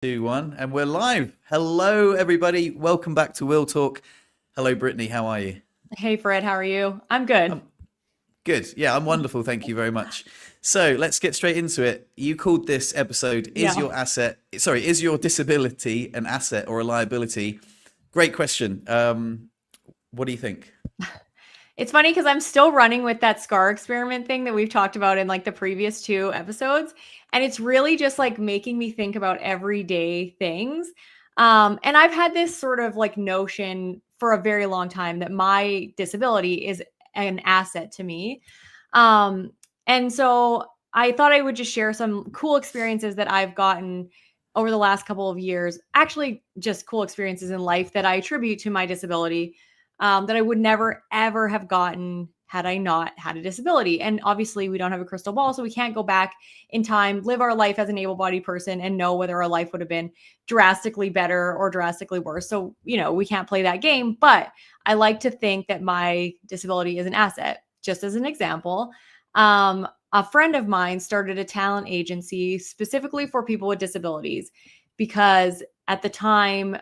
Two, one, and we're live. Hello, everybody. Welcome back to Will Talk. Hello, Brittney. How are you? Hey Fred, how are you? I'm good. I'm good. Yeah, I'm wonderful. Thank you very much. So let's get straight into it. You called this episode "Is Yeah. your asset? Sorry, is your disability an asset or a liability?" Great question. What do you think? It's funny because I'm still running with that scar experiment thing that we've talked about in like the previous two episodes. And it's really just like making me think about everyday things. And I've had this sort of like notion for a very long time that my disability is an asset to me. Um, and so I thought I would just share some cool experiences that I've gotten over the last couple of years. Actually, just cool experiences in life that I attribute to my disability, that I would never, ever have gotten had I not had a disability. And obviously, we don't have a crystal ball, so we can't go back in time, live our life as an able bodied person, and know whether our life would have been drastically better or drastically worse. So, we can't play that game. But I like to think that my disability is an asset. Just as an example, a friend of mine started a talent agency specifically for people with disabilities because at the time,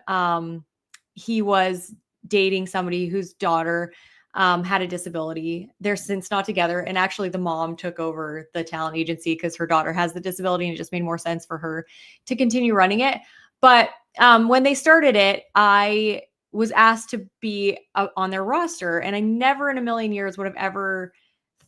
he was dating somebody whose daughter had a disability. They're since not together. And actually, the mom took over the talent agency because her daughter has the disability and it just made more sense for her to continue running it. But when they started it, I was asked to be on their roster. And I never in a million years would have ever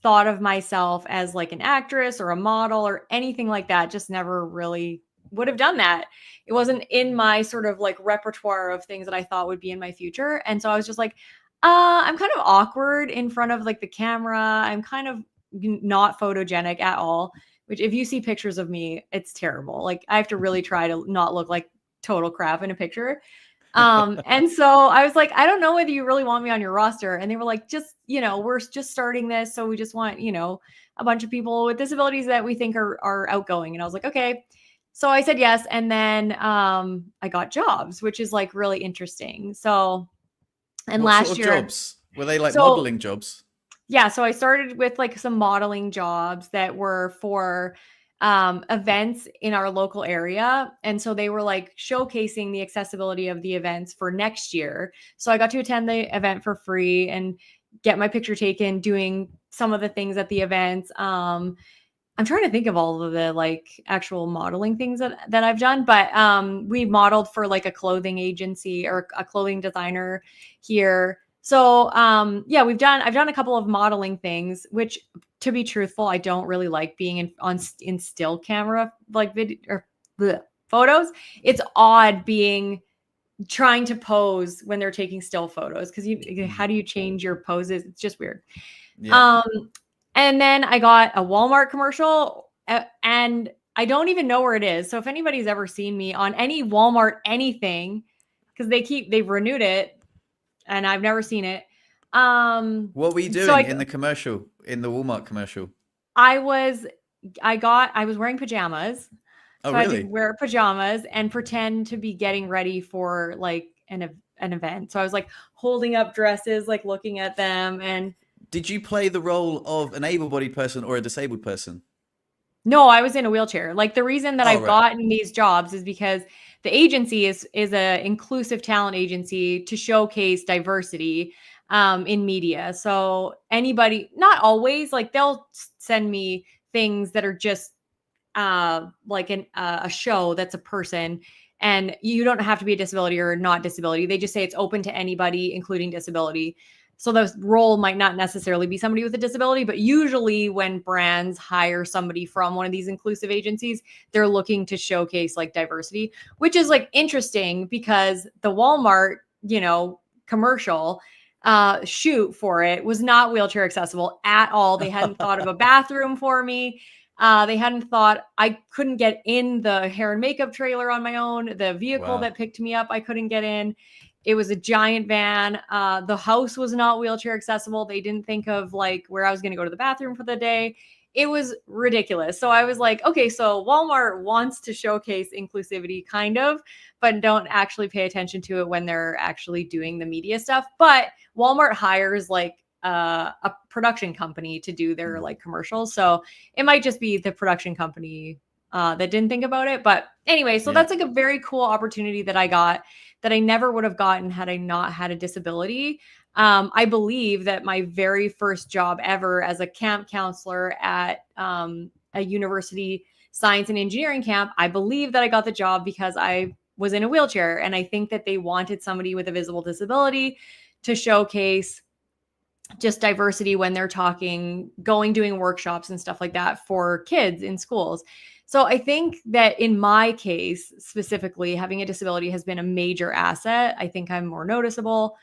thought of myself as like an actress or a model or anything like that. Just never really would have done that. It wasn't in my sort of like repertoire of things that I thought would be in my future. And so I was just like, I'm kind of awkward in front of like the camera. I'm kind of not photogenic at all, which if you see pictures of me, it's terrible. Like I have to really try to not look like total crap in a picture. And so I was like, I don't know whether you really want me on your roster. And they were like, just, we're just starting this. So we just want, a bunch of people with disabilities that we think are outgoing. And I was like, okay. So I said yes. And then I got jobs, which is like really interesting. So, and What sort last of year, jobs? Were they like so modeling jobs? yeah, so I started with like some modeling jobs that were for events in our local area. And so they were like showcasing the accessibility of the events for next year. So I got to attend the event for free and get my picture taken doing some of the things at the events. I'm trying to think of all of the like actual modeling things that I've done, but we modeled for like a clothing agency or a clothing designer here. So yeah, I've done a couple of modeling things, which to be truthful, I don't really like being in still camera like video or bleh, photos. It's odd being trying to pose when they're taking still photos because how do you change your poses? It's just weird. Yeah. Um, and then I got a Walmart commercial, and I don't even know where it is. So if anybody's ever seen me on any Walmart anything, because they've renewed it, and I've never seen it. What were you So doing in the commercial, in the Walmart commercial? I was I was wearing pajamas, Oh, so I had to really? wear pajamas and pretend to be getting ready for like an event. So I was like holding up dresses, like looking at them, and Did you play the role of an able-bodied person or a disabled person? no, I was in a wheelchair. Like the reason that Oh, I've right. gotten these jobs is because the agency is a inclusive talent agency to showcase diversity in media. So anybody, not always, like they'll send me things that are just like a show that's a person, and you don't have to be a disability or not disability. They just say it's open to anybody, including disability. So the role might not necessarily be somebody with a disability, but usually when brands hire somebody from one of these inclusive agencies, they're looking to showcase like diversity, which is like interesting because the Walmart, commercial shoot for it was not wheelchair accessible at all. They hadn't thought of a bathroom for me. They hadn't thought I couldn't get in the hair and makeup trailer on my own. The vehicle Wow. that picked me up, I couldn't get in. It was a giant van. The house was not wheelchair accessible. They didn't think of like where I was going to go to the bathroom for the day. It was ridiculous. So I was like, okay, so Walmart wants to showcase inclusivity kind of, but don't actually pay attention to it when they're actually doing the media stuff. But Walmart hires like a production company to do their Mm. like commercials. So it might just be the production company that didn't think about it. But Anyway, so Yeah. that's like a very cool opportunity that I got that I never would have gotten had I not had a disability. I believe that my very first job ever as a camp counselor at a university science and engineering camp, I believe that I got the job because I was in a wheelchair. And I think that they wanted somebody with a visible disability to showcase just diversity when they're doing workshops and stuff like that for kids in schools. So I think that in my case, specifically, having a disability has been a major asset. I think I'm more noticeable.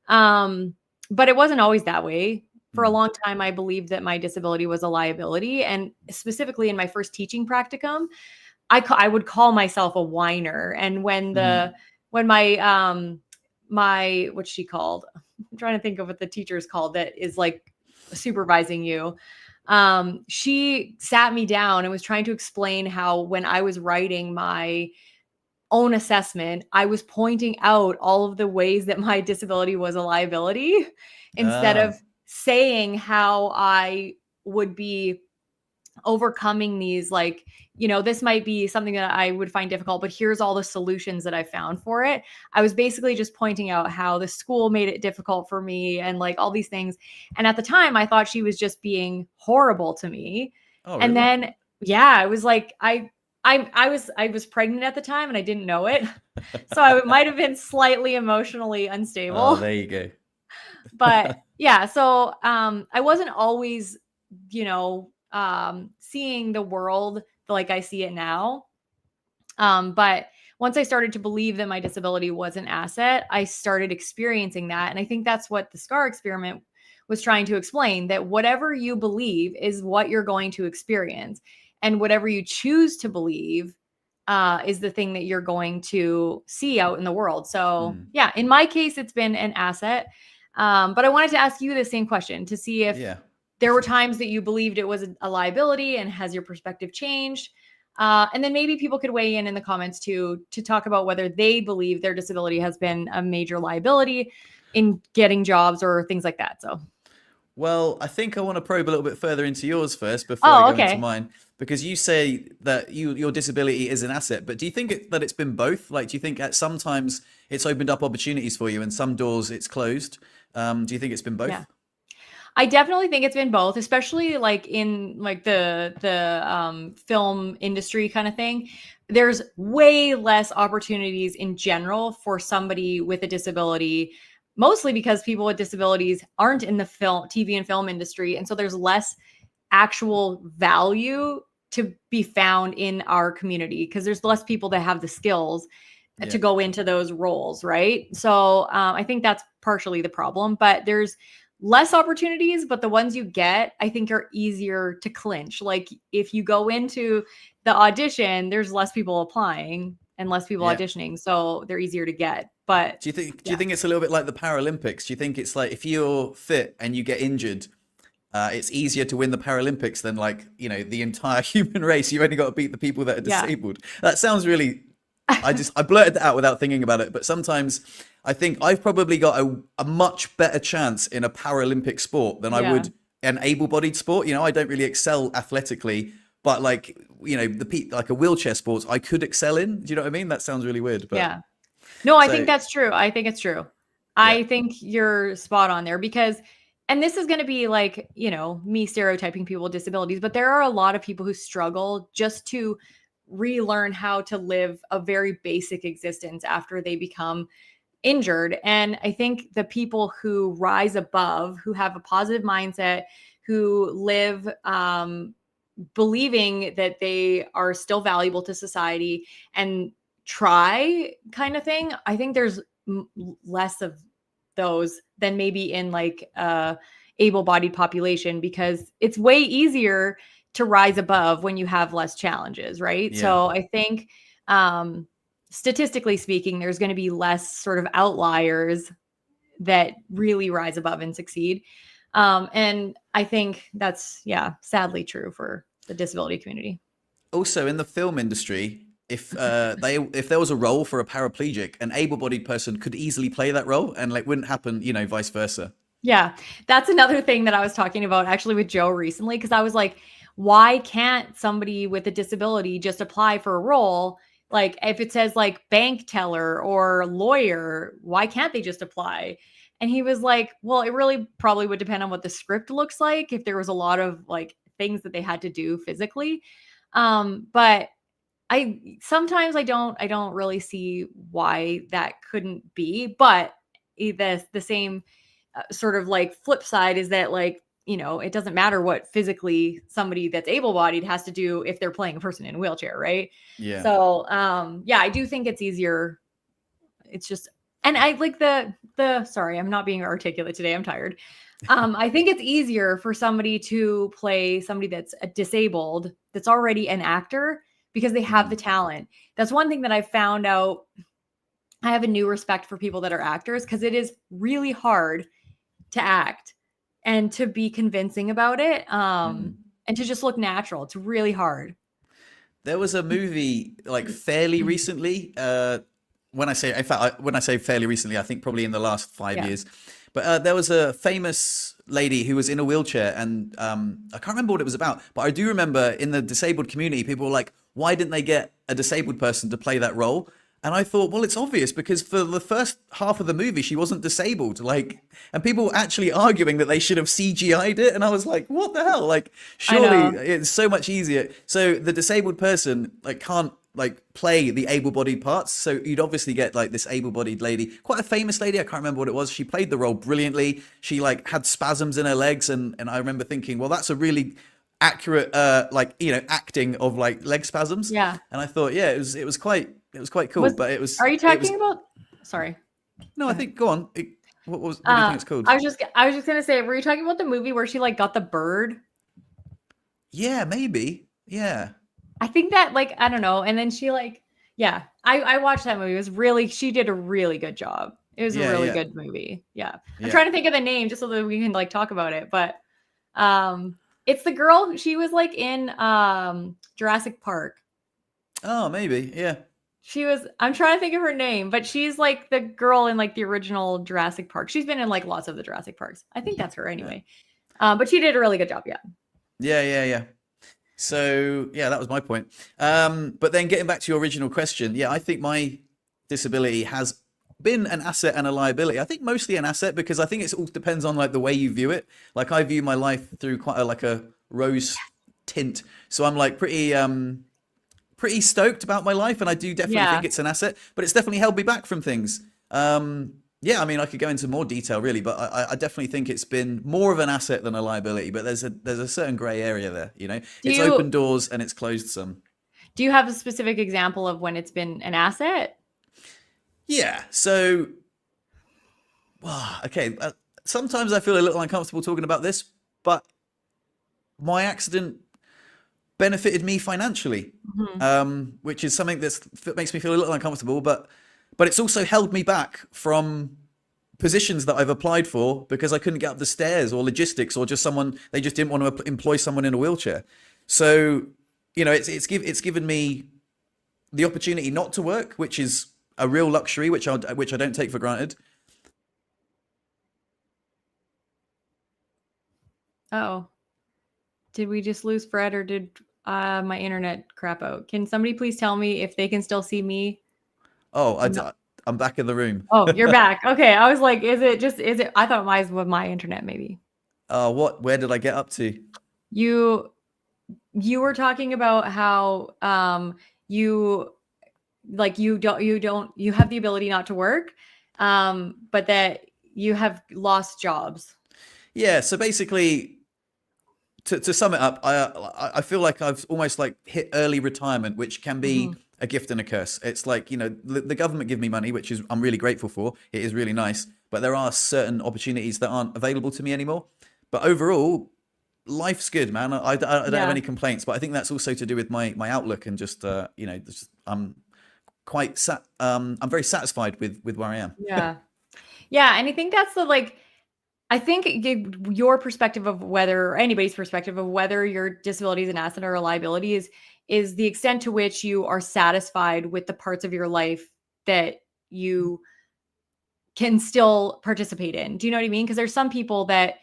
But it wasn't always that way. For a Mm. long time, I believed that my disability was a liability. And specifically in my first teaching practicum, I would call myself a whiner. And Mhm. when my what's she called? I'm trying to think of what the teacher is called that is like supervising you. She sat me down and was trying to explain how when I was writing my own assessment, I was pointing out all of the ways that my disability was a liability instead Ah. of saying how I would be overcoming these, like, this might be something that I would find difficult, but here's all the solutions that I found for it. I was basically just pointing out how the school made it difficult for me and like all these things. And at the time I thought she was just being horrible to me. Oh, And really? then yeah, I was like, I was pregnant at the time and I didn't know it. So I might have been slightly emotionally Oh, unstable. there you go. But yeah, so I wasn't always, seeing the world like I see it now. But once I started to believe that my disability was an asset, I started experiencing that. And I think that's what the SCAR experiment was trying to explain, that whatever you believe is what you're going to experience. And whatever you choose to believe is the thing that you're going to see out in the world. So, Mm. yeah, in my case, it's been an asset. But I wanted to ask you the same question to see if Yeah. there were times that you believed it was a liability, and has your perspective changed? And then maybe people could weigh in the comments too to talk about whether they believe their disability has been a major liability in getting jobs or things like that. So, Well, I think I want to probe a little bit further into yours first before I oh, go into okay. mine, because you say that your disability is an asset, but do you think that it's been both? Like, do you think at sometimes it's opened up opportunities for you, and some doors it's closed? Do you think it's been Yeah. both? I definitely think it's been both, especially like in like the film industry kind of thing. There's way less opportunities in general for somebody with a disability, mostly because people with disabilities aren't in the film, TV and film industry, and so there's less actual value to be found in our community because there's less people that have the skills Yeah. to go into those roles, right? So I think that's partially the problem, but there's less opportunities, but the ones you get, I think, are easier to clinch. Like if you go into the audition, there's less people applying and less people Yeah. auditioning, so they're easier to get. But Do you yeah, think it's a little bit like the Paralympics? Do you think it's like if you're fit and you get injured, it's easier to win the Paralympics than like, the entire human race? You've only got to beat the people that are yeah, disabled. That sounds really, I blurted that out without thinking about it. But sometimes I think I've probably got a much better chance in a Paralympic sport than I yeah, would an able-bodied sport. I don't really excel athletically, but like, like a wheelchair sport, I could excel in. Do you know what I mean? That sounds really weird, but yeah. No, I think so that's true. I think it's true. yeah, I think you're spot on there because, and this is going to be like, me stereotyping people with disabilities, but there are a lot of people who struggle just to relearn how to live a very basic existence after they become injured. And I think the people who rise above, who have a positive mindset, who live believing that they are still valuable to society and try kind of thing, I think there's less of those than maybe in like able-bodied population because it's way easier to rise above when you have less challenges, right? yeah. So I think statistically speaking, there's going to be less sort of outliers that really rise above and succeed. And I think that's, yeah, sadly true for the disability community. Also, in the film industry, if there was a role for a paraplegic, an able-bodied person could easily play that role, and like wouldn't happen, vice versa. Yeah, that's another thing that I was talking about actually with Joe recently, because I was like, why can't somebody with a disability just apply for a role Like if it says like bank teller or lawyer, why can't they just apply? And he was like, well, it really probably would depend on what the script looks like, if there was a lot of like things that they had to do physically. But sometimes I don't really see why that couldn't be. But the same sort of like flip side is that, like, it doesn't matter what physically somebody that's able-bodied has to do if they're playing a person in a wheelchair, right? Yeah. So yeah, I do think it's easier. It's just, and I like the sorry, I'm not being articulate today, I'm tired. I think it's easier for somebody to play somebody that's disabled, that's already an actor, because they have the talent. That's one thing that I found out. I have a new respect for people that are actors, because it is really hard to act and to be convincing about it, and to just look natural. It's really hard. There was a movie like fairly recently. When I say, in fact, when I say fairly recently, I think probably in the last 5 years. But there was a famous lady who was in a wheelchair, and I can't remember what it was about. But I do remember in the disabled community, people were like, "Why didn't they get a disabled person to play that role?" And I thought, well, it's obvious, because for the first half of the movie, she wasn't disabled. Like, and people were actually arguing that they should have CGI'd it. And I was like, what the hell? Like, surely it's so much easier. So the disabled person like can't like play the able-bodied parts. So you'd obviously get like this able-bodied lady, quite a famous lady. I can't remember what it was. She played the role brilliantly. She like had spasms in her legs. And I remember thinking, well, that's a really accurate, like, acting of like leg spasms. Yeah. And I thought, yeah, it was quite cool. But it was. Are you talking about? Sorry. No, I think. Go on. What do you think it's called? I was just gonna say, were you talking about the movie where she like got the bird? Yeah, maybe. Yeah. I think that, like, I don't know. And then she like, yeah, I watched that movie. It was really, she did a really good job. It was a really good movie. Yeah. I'm trying to think of the name just so that we can like talk about it. But it's the girl, she was like in Jurassic Park. Oh, maybe. Yeah. She was, I'm trying to think of her name, but she's like the girl in like the original Jurassic Park. She's been in like lots of the Jurassic Parks. I think that's her anyway. But she did a really good job. Yeah. Yeah. So yeah, that was my point. But then getting back to your original question, yeah, I think my disability has been an asset and a liability. I think mostly an asset, because I think it all depends on like the way you view it. Like I view my life through quite a rose tint. So I'm like pretty stoked about my life, and I do definitely think it's an asset, but it's definitely held me back from things. Yeah, I mean, I could go into more detail really, but I definitely think it's been more of an asset than a liability. But there's a certain grey area there, It's opened doors and it's closed some. Do you have a specific example of when it's been an asset? Yeah. So, okay. Sometimes I feel a little uncomfortable talking about this, but my accident benefited me financially, which is something that makes me feel a little uncomfortable, but it's also held me back from positions that I've applied for because I couldn't get up the stairs, or logistics, or they just didn't want to employ someone in a wheelchair. So, it's given me the opportunity not to work, which is a real luxury, which I don't take for granted. Oh, did we just lose Fred, or did my internet crap out? Can somebody please tell me if they can still see me? Oh, I'm back in the room. Oh, you're back. Okay. I was like, is it, I thought mine was my internet maybe. Where did I get up to? You were talking about how you have the ability not to work, but that you have lost jobs. Yeah. So basically, to sum it up, I feel like I've almost like hit early retirement, which can be a gift and a curse. It's like, the government give me money, which is I'm really grateful for. It is really nice, but there are certain opportunities that aren't available to me anymore. But overall, life's good, man. I don't have any complaints, but I think that's also to do with my outlook and just I'm I'm very satisfied with where I am. Yeah. Yeah, and I think that's I think your perspective of whether, or anybody's perspective of whether your disability is an asset or a liability is the extent to which you are satisfied with the parts of your life that you can still participate in. Do you know what I mean? Because there's some people that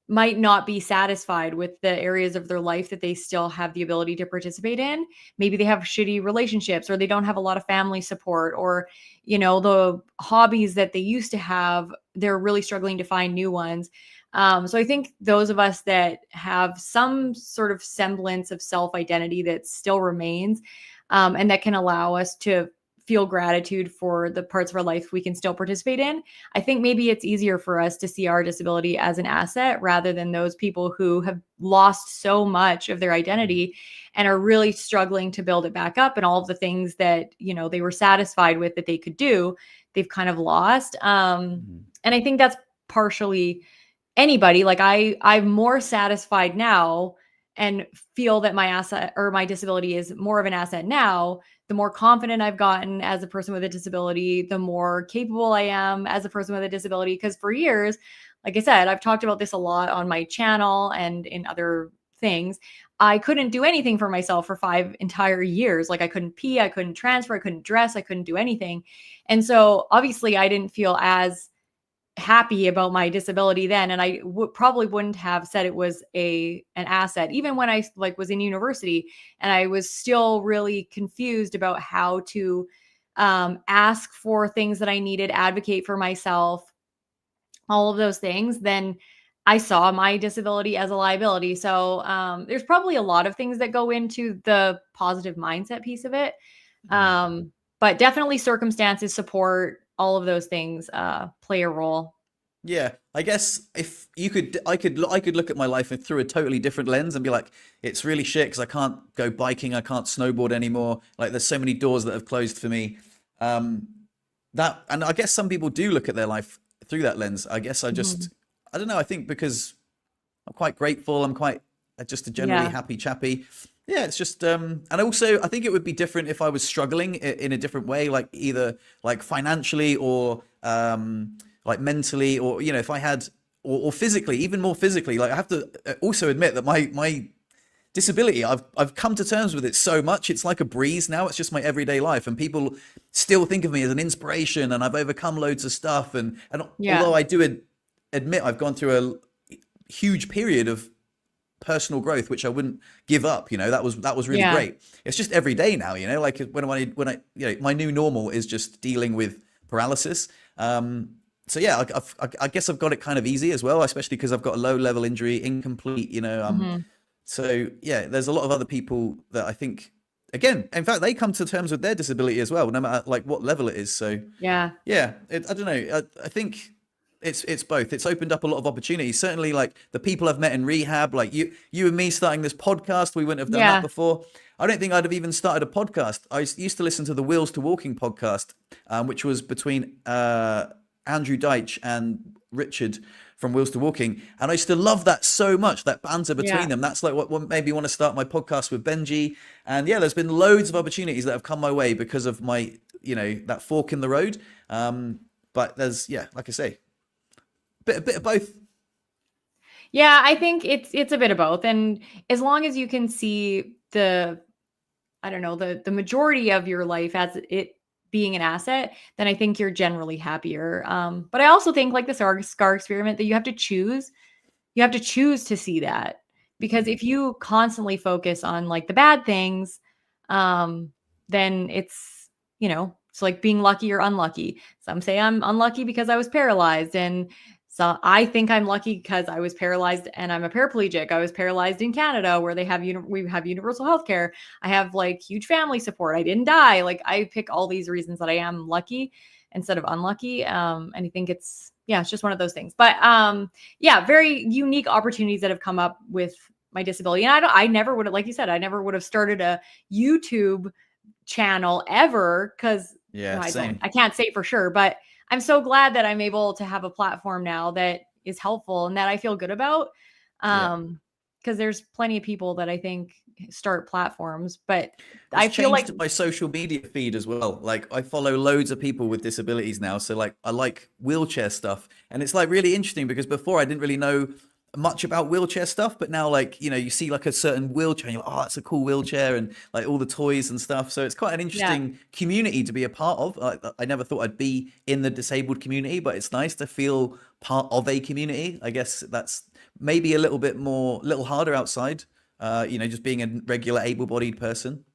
might not be satisfied with the areas of their life that they still have the ability to participate in. Maybe they have shitty relationships, or they don't have a lot of family support, or, the hobbies that they used to have, they're really struggling to find new ones. So I think those of us that have some sort of semblance of self-identity that still remains, and that can allow us to feel gratitude for the parts of our life we can still participate in, I think maybe it's easier for us to see our disability as an asset rather than those people who have lost so much of their identity and are really struggling to build it back up, and all of the things that, they were satisfied with that they could do, they've kind of lost. And I think that's partially anybody. Like I'm more satisfied now and feel that my asset or my disability is more of an asset now, the more confident I've gotten as a person with a disability, the more capable I am as a person with a disability. Because for years, like I said, I've talked about this a lot on my channel and in other things. I couldn't do anything for myself for 5 entire years. Like I couldn't pee, I couldn't transfer, I couldn't dress, I couldn't do anything. And so obviously I didn't feel as happy about my disability then, and I probably wouldn't have said it was an asset even when I was in university, and I was still really confused about how to ask for things that I needed, advocate for myself, all of those things. Then I saw my disability as a liability. So there's probably a lot of things that go into the positive mindset piece of it, but definitely circumstances, support, all of those things play a role. Yeah, I guess if you could, I could look at my life through a totally different lens and be like, it's really shit because I can't go biking, I can't snowboard anymore. Like, there's so many doors that have closed for me. And I guess some people do look at their life through that lens. I guess I don't know. I think because I'm quite grateful, I'm quite just a generally happy chappy. Yeah, it's just, and also I think it would be different if I was struggling in a different way, like either like financially or like mentally, or, if I had, or physically, even more physically. Like, I have to also admit that my disability, I've come to terms with it so much. It's like a breeze now. It's just my everyday life, and people still think of me as an inspiration, and I've overcome loads of stuff. And although I do admit I've gone through a huge period of personal growth, which I wouldn't give up, that was really great. It's just every day now, like when I my new normal is just dealing with paralysis. So yeah, I guess I've got it kind of easy as well, especially because I've got a low level injury, incomplete, so yeah, there's a lot of other people that I think, again, in fact, they come to terms with their disability as well, no matter like what level it is. So yeah, I don't know. I think it's both. It's opened up a lot of opportunities. Certainly, like the people I've met in rehab, like you and me starting this podcast, we wouldn't have done that before. I don't think I'd have even started a podcast. I used to listen to the Wheels to Walking podcast, which was between Andrew Deitch and Richard from Wheels to Walking, and I used to love that so much, that banter between them. That's like what made me want to start my podcast with Benji. And yeah, there's been loads of opportunities that have come my way because of my, that fork in the road. But there's, like I say, a bit of both. Yeah, I think it's a bit of both. And as long as you can see the majority of your life as it being an asset, then I think you're generally happier. But I also think, like the scar experiment, that you have to choose to see that, because if you constantly focus on like the bad things, then it's, it's like being lucky or unlucky. Some say I'm unlucky because I was paralyzed, and so I think I'm lucky because I was paralyzed and I'm a paraplegic. I was paralyzed in Canada, where we have universal healthcare. I have like huge family support. I didn't die. Like, I pick all these reasons that I am lucky instead of unlucky. And I think it's just one of those things. But very unique opportunities that have come up with my disability. And I never would have, like you said, I never would have started a YouTube channel ever, because I can't say for sure, but I'm so glad that I'm able to have a platform now that is helpful and that I feel good about. Because there's plenty of people that I think start platforms, but I feel like my social media feed as well. Like, I follow loads of people with disabilities now. So like, I like wheelchair stuff, and it's like really interesting because before I didn't really know much about wheelchair stuff, but now like, you see like a certain wheelchair and you're like, oh, that's a cool wheelchair, and like all the toys and stuff. So it's quite an Yeah. interesting community to be a part of. I never thought I'd be in the disabled community, but it's nice to feel part of a community. I guess that's maybe a little bit more, little harder outside, just being a regular able-bodied person.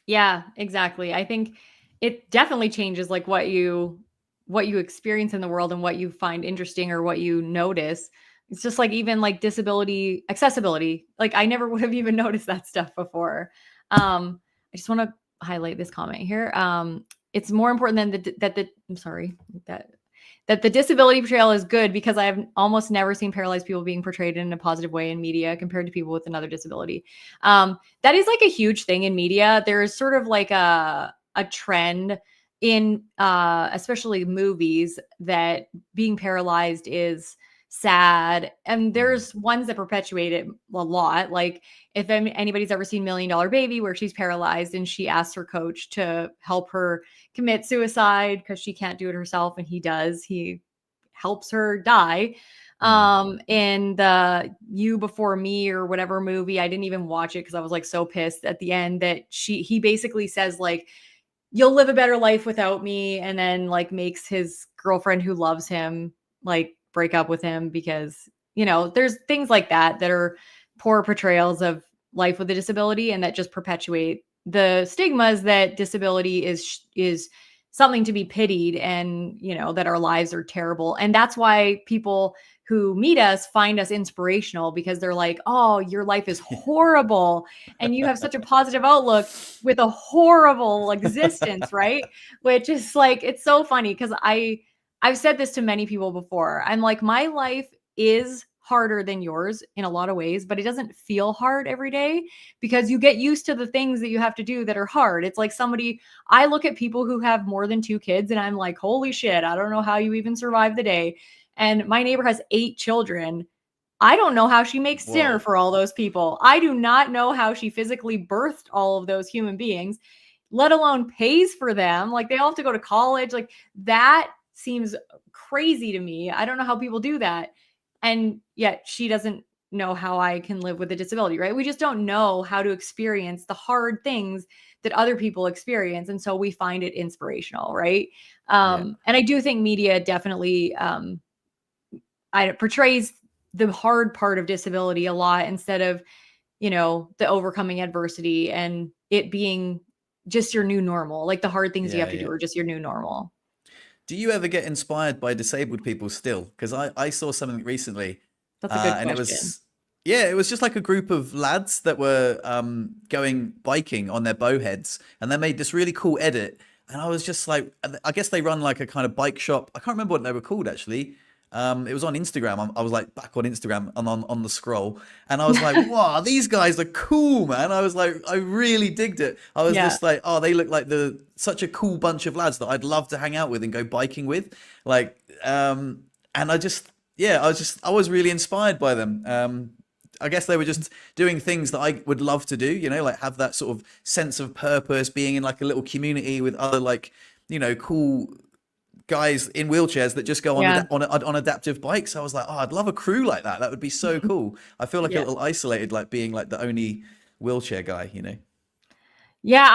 Yeah, exactly. I think it definitely changes like what you experience in the world and what you find interesting or what you notice. It's just like even like disability accessibility. Like I never would have even noticed that stuff before. I just want to highlight this comment here. It's more important than the I'm sorry, that the disability portrayal is good because I have almost never seen paralyzed people being portrayed in a positive way in media compared to people with another disability. That is like a huge thing in media. There's sort of like a trend in especially movies that being paralyzed is sad, and Mm. there's ones that perpetuate it a lot. Like if anybody's ever seen Million Dollar Baby, where she's paralyzed and she asks her coach to help her commit suicide because she can't do it herself, and he does. He helps her die. Mm. In the You Before Me or whatever movie, I didn't even watch it because I was like so pissed at the end that he basically says like, you'll live a better life without me, and then like makes his girlfriend who loves him like break up with him because there's things like that that are poor portrayals of life with a disability, and that just perpetuate the stigmas that disability is something to be pitied, and that our lives are terrible. And that's why people who meet us find us inspirational, because they're like, oh, your life is horrible and you have such a positive outlook with a horrible existence, right? Which is like, it's so funny because I've said this to many people before. I'm like, my life is harder than yours in a lot of ways, but it doesn't feel hard every day because you get used to the things that you have to do that are hard. It's like I look at people who have more than 2 kids and I'm like, holy shit, I don't know how you even survive the day. And my neighbor has 8 children. I don't know how she makes dinner Whoa. for all those people. I do not know how she physically birthed all of those human beings, let alone pays for them. Like they all have to go to college. Like that seems crazy to me. I don't know how people do that. And yet she doesn't know how I can live with a disability, right? We just don't know how to experience the hard things that other people experience. And so we find it inspirational, right? Yeah. And I do think media definitely portrays the hard part of disability a lot instead of, the overcoming adversity and it being just your new normal. Like the hard things you Yeah. have to do Yeah. are just your new normal. Do you ever get inspired by disabled people still? Because I saw something recently, That's a good and it question. was, yeah, it was just like a group of lads that were going biking on their bowheads, and they made this really cool edit. And I was just like, I guess they run like a kind of bike shop. I can't remember what they were called actually. It was on Instagram. I was like back on Instagram and on the scroll, and I was like, "Wow, these guys are cool, man!" I was like, I really digged it. I was Yeah. just like, "Oh, they look like such a cool bunch of lads that I'd love to hang out with and go biking with." Like, and I was really inspired by them. I guess they were just doing things that I would love to do, like have that sort of sense of purpose, being in like a little community with other like, cool guys in wheelchairs that just go on Yeah. on adaptive bikes. I was like, oh, I'd love a crew like that. That would be so cool. I feel like a Yeah. little isolated, like being like the only wheelchair guy. Yeah,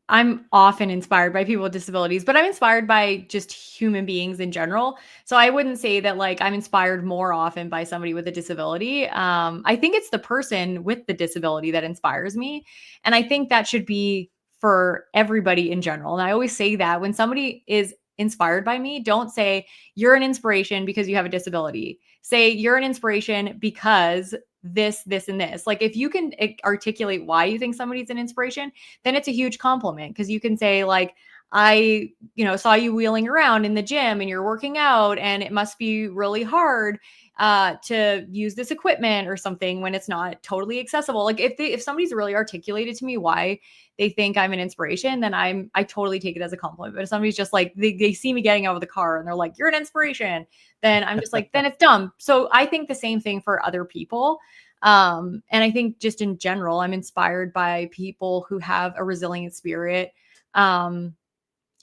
I'm often inspired by people with disabilities, but I'm inspired by just human beings in general. So I wouldn't say that like I'm inspired more often by somebody with a disability. I think it's the person with the disability that inspires me, and I think that should be for everybody in general. And I always say that when somebody is inspired by me, don't say you're an inspiration because you have a disability. Say you're an inspiration because this, and this. Like if you can articulate why you think somebody's an inspiration, then it's a huge compliment because you can say like, I, saw you wheeling around in the gym and you're working out and it must be really hard to use this equipment or something when it's not totally accessible. Like if somebody's really articulated to me why they think I'm an inspiration, then I totally take it as a compliment. But if somebody's just like, they see me getting out of the car and they're like, you're an inspiration, then I'm just like, then it's dumb. So I think the same thing for other people. And I think just in general, I'm inspired by people who have a resilient spirit. Um,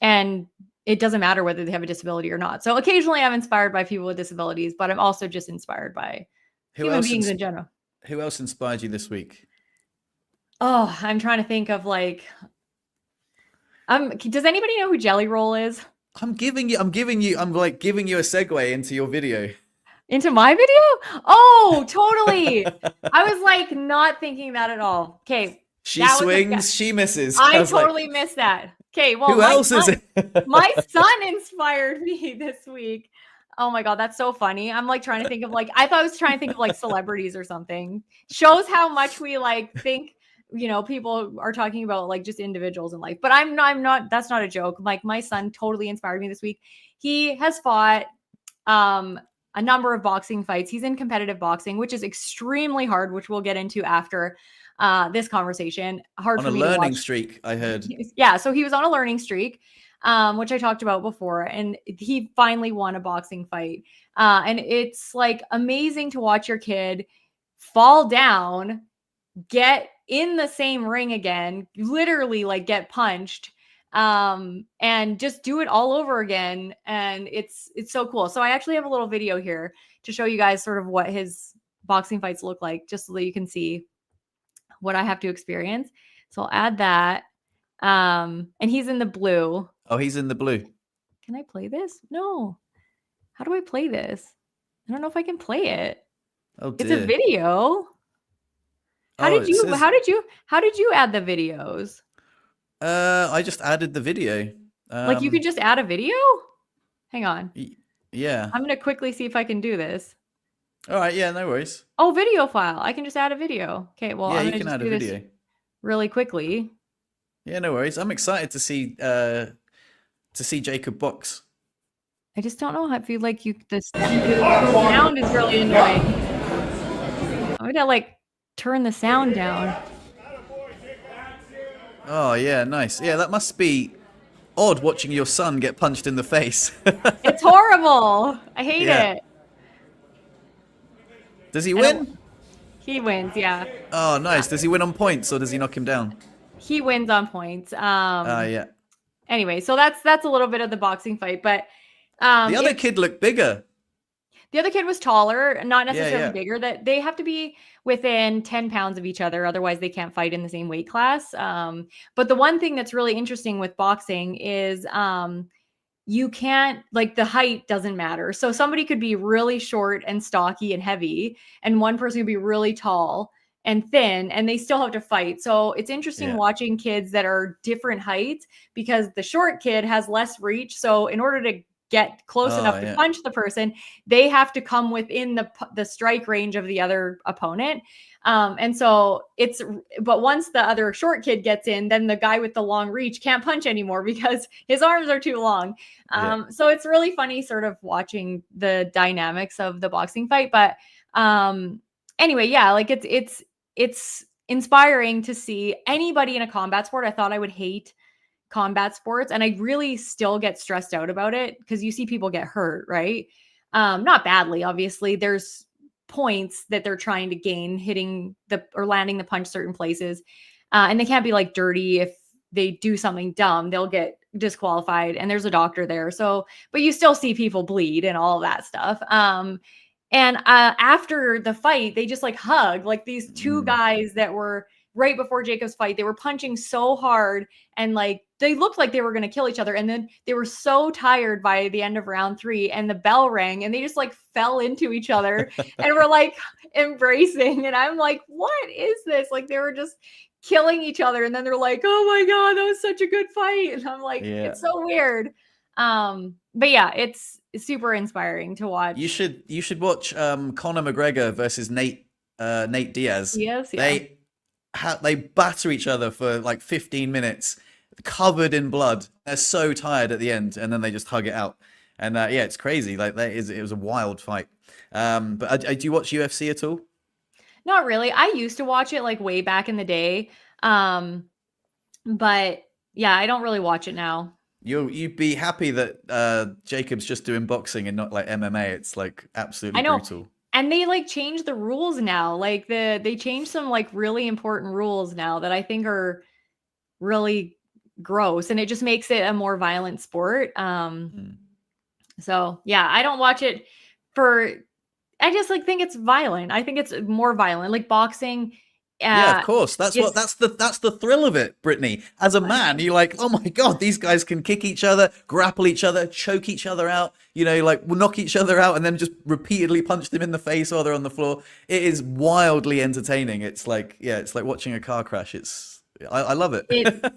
and it doesn't matter whether they have a disability or not. So occasionally I'm inspired by people with disabilities, but I'm also just inspired by Who human else? beings in general. Who else inspired you this week? Oh, I'm trying to think of like, does anybody know who Jelly Roll is? I'm giving you a segue into your video. Into my video? Oh, totally. I was like not thinking that at all. Okay, She that was swings, she misses. I I was like, totally missed that. Okay, well, who else is it? my son inspired me this week. Oh my god, that's so funny. I'm like trying to think of like I thought I was trying to think of like celebrities or something. Shows how much we like think, people are talking about like just individuals in life. But I'm not that's not a joke. Like my son totally inspired me this week. He has fought a number of boxing fights. He's in competitive boxing, which is extremely hard, which we'll get into after this conversation. Hard On for a me to learning watch. streak, I heard. Yeah, so he was on a learning streak, which I talked about before, and he finally won a boxing fight. And it's like amazing to watch your kid fall down, get in the same ring again, literally like get punched, and just do it all over again. And it's so cool. So I actually have a little video here to show you guys sort of what his boxing fights look like, just so that you can see what I have to experience. So I'll add that. And he's in the blue. Oh, he's in the blue. Can I play this? No. How do I play this? I don't know if I can play it. Oh It's a dear. video. How Oh, did you add the videos? I just added the video. Like you could just add a video? Hang on. Yeah. I'm going to quickly see if I can do this. All right. Yeah. No worries. Oh, video file. I can just add a video. Okay. Well, Yeah, I'm you going to can just add a do video. this really quickly. Yeah, no worries. I'm excited to see Jacob box. I just don't know how I feel like the sound is really annoying. I'm going to like turn the sound down. Oh yeah, nice. Yeah, that must be odd watching your son get punched in the face. It's horrible. I hate Yeah. it. Does he win? He wins, yeah. Oh, nice. Does he win on points or does he knock him down? He wins on points. Yeah. Anyway, so that's a little bit of the boxing fight, but The other kid looked bigger. the other kid was taller, not necessarily yeah. bigger. That they have to be within 10 pounds of each other, otherwise they can't fight in the same weight class. But the one thing that's really interesting with boxing is you can't, like, the height doesn't matter. So somebody could be really short and stocky and heavy, and one person could be really tall and thin, and they still have to fight. So it's interesting Yeah. watching kids that are different heights, because the short kid has less reach. So in order to get close Oh, enough to yeah. punch the person, they have to come within the strike range of the other opponent. And so but once the other short kid gets in, then the guy with the long reach can't punch anymore because his arms are too long. So it's really funny sort of watching the dynamics of the boxing fight. But anyway, yeah, like it's inspiring to see anybody in a combat sport. I thought I would hate combat sports, and I really still get stressed out about it because you see people get hurt, right? Not badly, obviously. There's points that they're trying to gain hitting or landing the punch certain places, and they can't be like dirty. If they do something dumb, they'll get disqualified, and there's a doctor there. So, but you still see people bleed and all of that stuff. And after the fight, they just like hug, like these two guys that were right before Jacob's fight. They were punching so hard, and like they looked like they were going to kill each other. And then they were so tired by the end of round 3, and the bell rang, and they just like fell into each other and were like embracing. And I'm like, what is this? Like they were just killing each other. And then they're like, oh my God, that was such a good fight. And I'm like, It's so weird. But yeah, it's super inspiring to watch. You should watch Conor McGregor versus Nate Diaz. Yes, yeah. They batter each other for like 15 minutes, covered in blood. They're so tired at the end, and then they just hug it out. And yeah, it's crazy. Like it was a wild fight. But do you watch UFC at all? Not really. I used to watch it like way back in the day. But yeah, I don't really watch it now. You'd be happy that Jacob's just doing boxing and not like MMA. It's like absolutely brutal. And they like change the rules now. Like they changed some like really important rules now that I think are really gross, and it just makes it a more violent sport. So yeah, I don't watch it for I just like think it's violent. I think it's more violent. Like boxing, Yeah, of uh, course. it's That's the thrill of it, Brittany. As a man, you're like, oh my god, these guys can kick each other, grapple each other, choke each other out. You know, like knock each other out, and then just repeatedly punch them in the face while they're on the floor. It is wildly entertaining. It's like, yeah, it's like watching a car crash. I love it.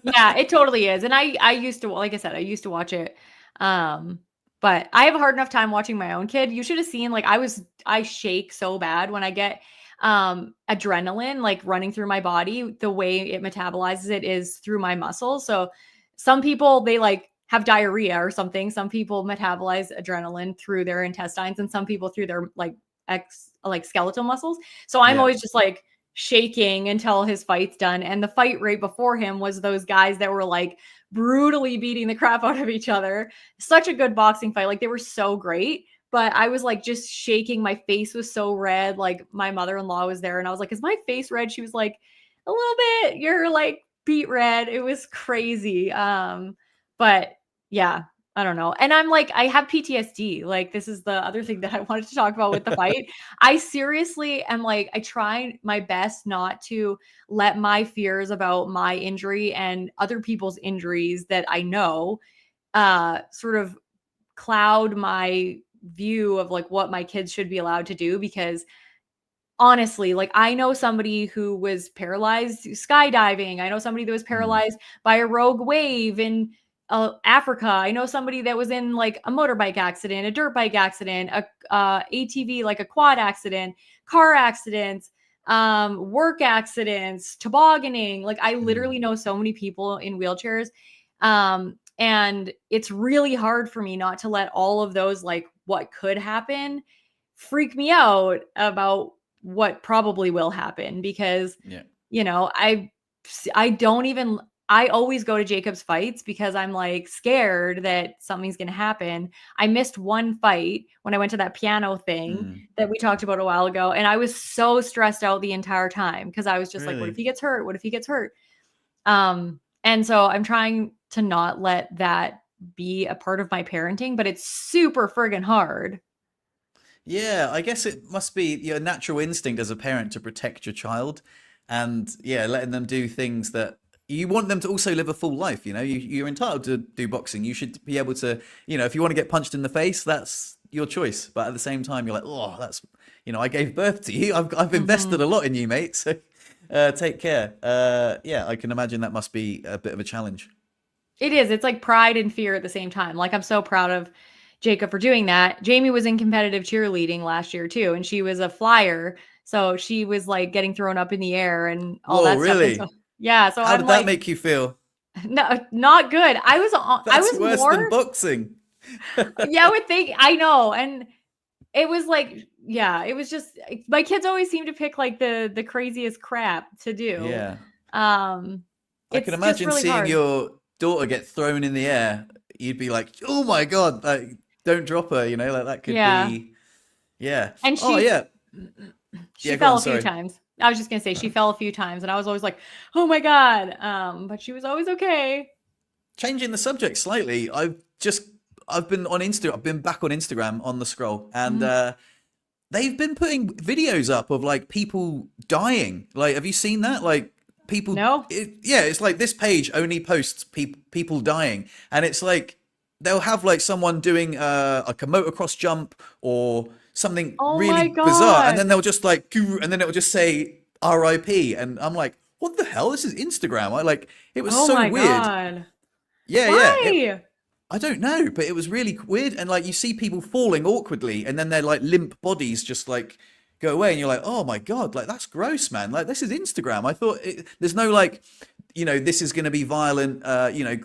yeah, it totally is. And I used to, like I said, I used to watch it. Um, but I have a hard enough time watching my own kid. You should have seen like I shake so bad when I get adrenaline like running through my body. The way it metabolizes it is through my muscles. So some people they like have diarrhea or something. Some people metabolize adrenaline through their intestines and some people through their like skeletal muscles. So I'm Yeah. always just like shaking until his fight's done. And the fight right before him was those guys that were like brutally beating the crap out of each other. Such a good boxing fight. Like they were so great. But I was like just shaking. My face was so red. Like my mother-in-law was there and I was like, is my face red? She was like, a little bit. You're like beet red. It was crazy. But yeah, I don't know. And I'm like, I have PTSD. Like, this is the other thing that I wanted to talk about with the fight. I seriously am like, I try my best not to let my fears about my injury and other people's injuries that I know sort of cloud my view of like what my kids should be allowed to do because honestly, like I know somebody who was paralyzed skydiving. I know somebody that was Mm, paralyzed by a rogue wave in Africa. I know somebody that was in like a motorbike accident, a dirt bike accident, a ATV, like a quad accident, car accidents, work accidents, tobogganing. Like I mm. literally know so many people in wheelchairs. And it's really hard for me not to let all of those like what could happen freak me out about what probably will happen because Yeah. you know I don't even I always go to Jacob's fights because I'm like scared that something's going to happen. I missed one fight when I went to that piano thing Mm. that we talked about a while ago and I was so stressed out the entire time because I was just like what if Really? he gets hurt? What if he gets hurt? And so I'm trying to not let that be a part of my parenting, but it's super friggin' hard. Yeah, I guess it must be your natural instinct as a parent to protect your child and yeah, letting them do things that you want them to also live a full life, you know. You're entitled to do boxing. You should be able to, you know, if you want to get punched in the face, that's your choice. But at the same time, you're like, "Oh, that's, you know, I gave birth to you. I've invested Mhm. a lot in you, mate. So take care." Yeah, I can imagine that must be a bit of a challenge. It is. It's like pride and fear at the same time. Like I'm so proud of Jacob for doing that. Jamie was in competitive cheerleading last year too, and she was a flyer. So she was like getting thrown up in the air and all Whoa, that stuff. And so really? yeah, so How I'm did that like, make you feel? no, not good. I That's was worse than more, boxing. yeah, I would think I know. And it was like, yeah, it was just my kids always seem to pick like the craziest crap to do. Yeah. Um, I can it's just imagine really seeing hard. your daughter get thrown in the air. You'd be like, "Oh my God, like, don't drop her," you know, like that could Yeah. be, yeah. And Oh, yeah. she Yeah, go fell on, a few sorry. times. I was just gonna say she fell a few times, and I was always like, "Oh my god!" But she was always okay. Changing the subject slightly, I've been on Insta, I've been back on Instagram on the scroll, and Mhm. they've been putting videos up of like people dying. Like, have you seen that? Like, No. yeah, it's like this page only posts people dying, and it's like they'll have like someone doing like a motocross jump or something Oh my really bizarre, and then god. they'll just like, and then it'll just say RIP, and I'm like, what the hell? This is Instagram. I like it was Oh so my weird. god. Yeah, yeah. Why? I don't know, but it was really weird. And like you see people falling awkwardly, and then their like limp bodies just like go away, and you're like, oh my god, like that's gross, man. Like this is Instagram. There's no like, you know, this is going to be violent. You know,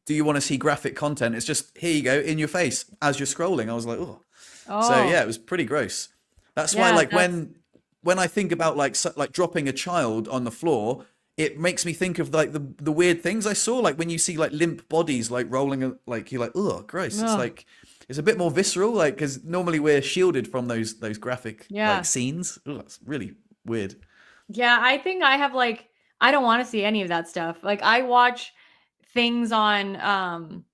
do you want to see graphic content? It's just here you go in your face as you're scrolling. I was like, oh. So yeah, Oh, it was pretty gross. That's why yeah. like when I think about like like dropping a child on the floor, it makes me think of like the weird things I saw. Like when you see like limp bodies like rolling, like you're like, oh, gross. It's Ugh. like it's a bit more visceral, like because normally we're shielded from those graphic like Yeah. scenes. Oh, that's really weird. Yeah. I think I have like I don't want to see any of that stuff. Like I watch things on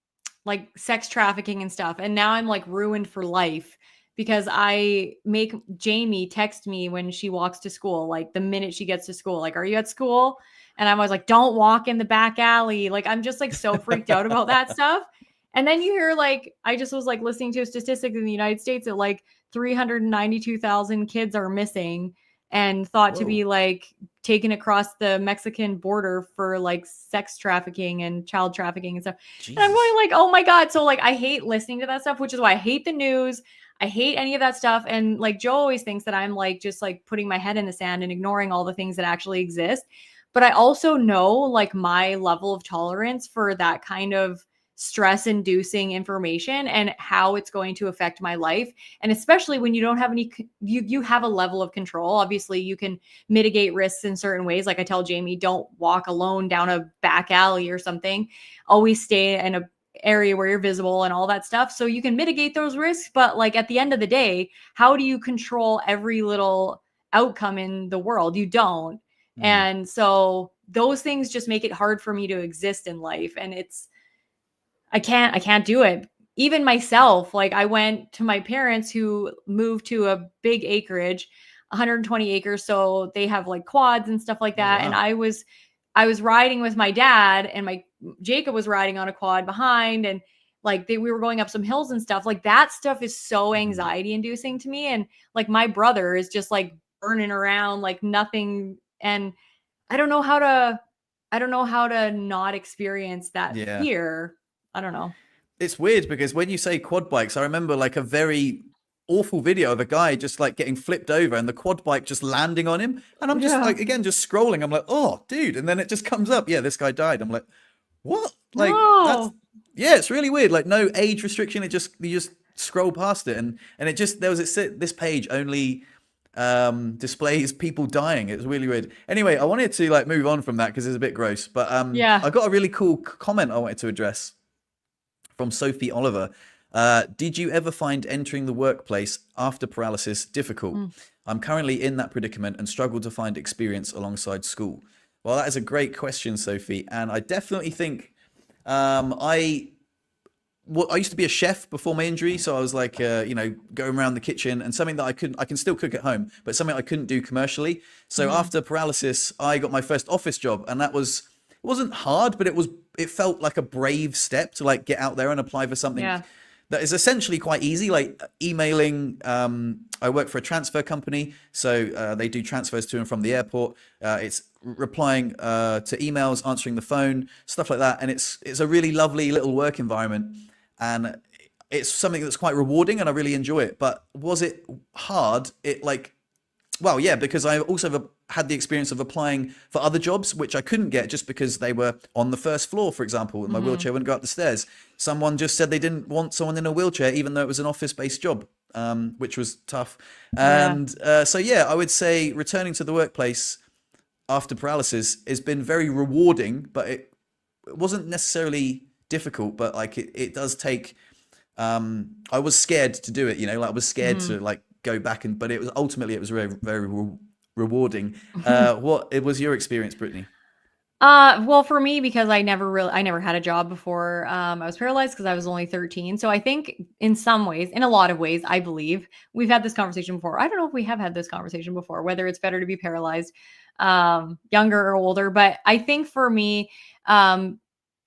like sex trafficking and stuff, and now I'm like ruined for life because I make Jamie text me when she walks to school, like the minute she gets to school, like, are you at school? And I'm always like, don't walk in the back alley. Like, I'm just like so freaked out about that stuff. And then you hear like, I just was like listening to a statistic in the United States that like 392,000 kids are missing and thought to be Whoa. like taken across the Mexican border for like sex trafficking and child trafficking and stuff. And I'm going Jesus. like, oh my God. So like I hate listening to that stuff, which is why I hate the news. I hate any of that stuff. And like Joe always thinks that I'm like just like putting my head in the sand and ignoring all the things that actually exist. But I also know like my level of tolerance for that kind of stress inducing information and how it's going to affect my life. And especially when you don't have any, you have a level of control. Obviously you can mitigate risks in certain ways. Like I tell Jamie, don't walk alone down a back alley or something. Always stay in a area where you're visible and all that stuff. So you can mitigate those risks. But like at the end of the day, how do you control every little outcome in the world? You don't. Mm. And so those things just make it hard for me to exist in life. And I can't do it. Even myself, like I went to my parents who moved to a big acreage, 120 acres. So they have like quads and stuff like Oh, that. And wow. I was riding with my dad and my Jacob was riding on a quad behind and like we were going up some hills and stuff. Like that stuff is so Mhm. anxiety inducing to me. And like my brother is just like burning around like nothing. And I don't know how to not experience that Yeah. fear. I don't know. It's weird because when you say quad bikes, I remember like a very awful video of a guy just like getting flipped over and the quad bike just landing on him. And I'm just Yeah. like, again, just scrolling. I'm like, oh, dude. And then it just comes up. Yeah, this guy died. I'm like, what? Like, that's, No. yeah, it's really weird. Like, no age restriction. You just scroll past it. And it just, there was this page only displays people dying. It was really weird. Anyway, I wanted to like move on from that because it's a bit gross. But Yeah. I got a really cool comment I wanted to address from Sophie Oliver. Did you ever find entering the workplace after paralysis difficult? Mm. I'm currently in that predicament and struggle to find experience alongside school. Well, that is a great question, Sophie. And I definitely think I I used to be a chef before my injury, so I was like, going around the kitchen, and something that I can still cook at home, but something I couldn't do commercially. So Mhm. after paralysis, I got my first office job, and it wasn't hard, but it felt like a brave step to like get out there and apply for something Yeah. that is essentially quite easy, like emailing. I work for a transfer company, so they do transfers to and from the airport. It's replying to emails, answering the phone, stuff like that, and it's a really lovely little work environment, and it's something that's quite rewarding, and I really enjoy it. But was it hard? Well, yeah, because I also had the experience of applying for other jobs, which I couldn't get just because they were on the first floor, for example, and my Mhm. wheelchair wouldn't go up the stairs. Someone just said they didn't want someone in a wheelchair, even though it was an office-based job, which was tough. Yeah. And so, yeah, I would say returning to the workplace after paralysis has been very rewarding, but it wasn't necessarily difficult, but like it does take I was scared to do it, like I was scared to Mhm. like go back but it was very very rewarding. What it was your experience, Brittany? Well, for me, because I never had a job before I was paralyzed because I was only 13. So I think in some ways, in a lot of ways, I believe we've had this conversation before. I don't know if we have had this conversation before, whether it's better to be paralyzed, younger or older. But I think for me, um,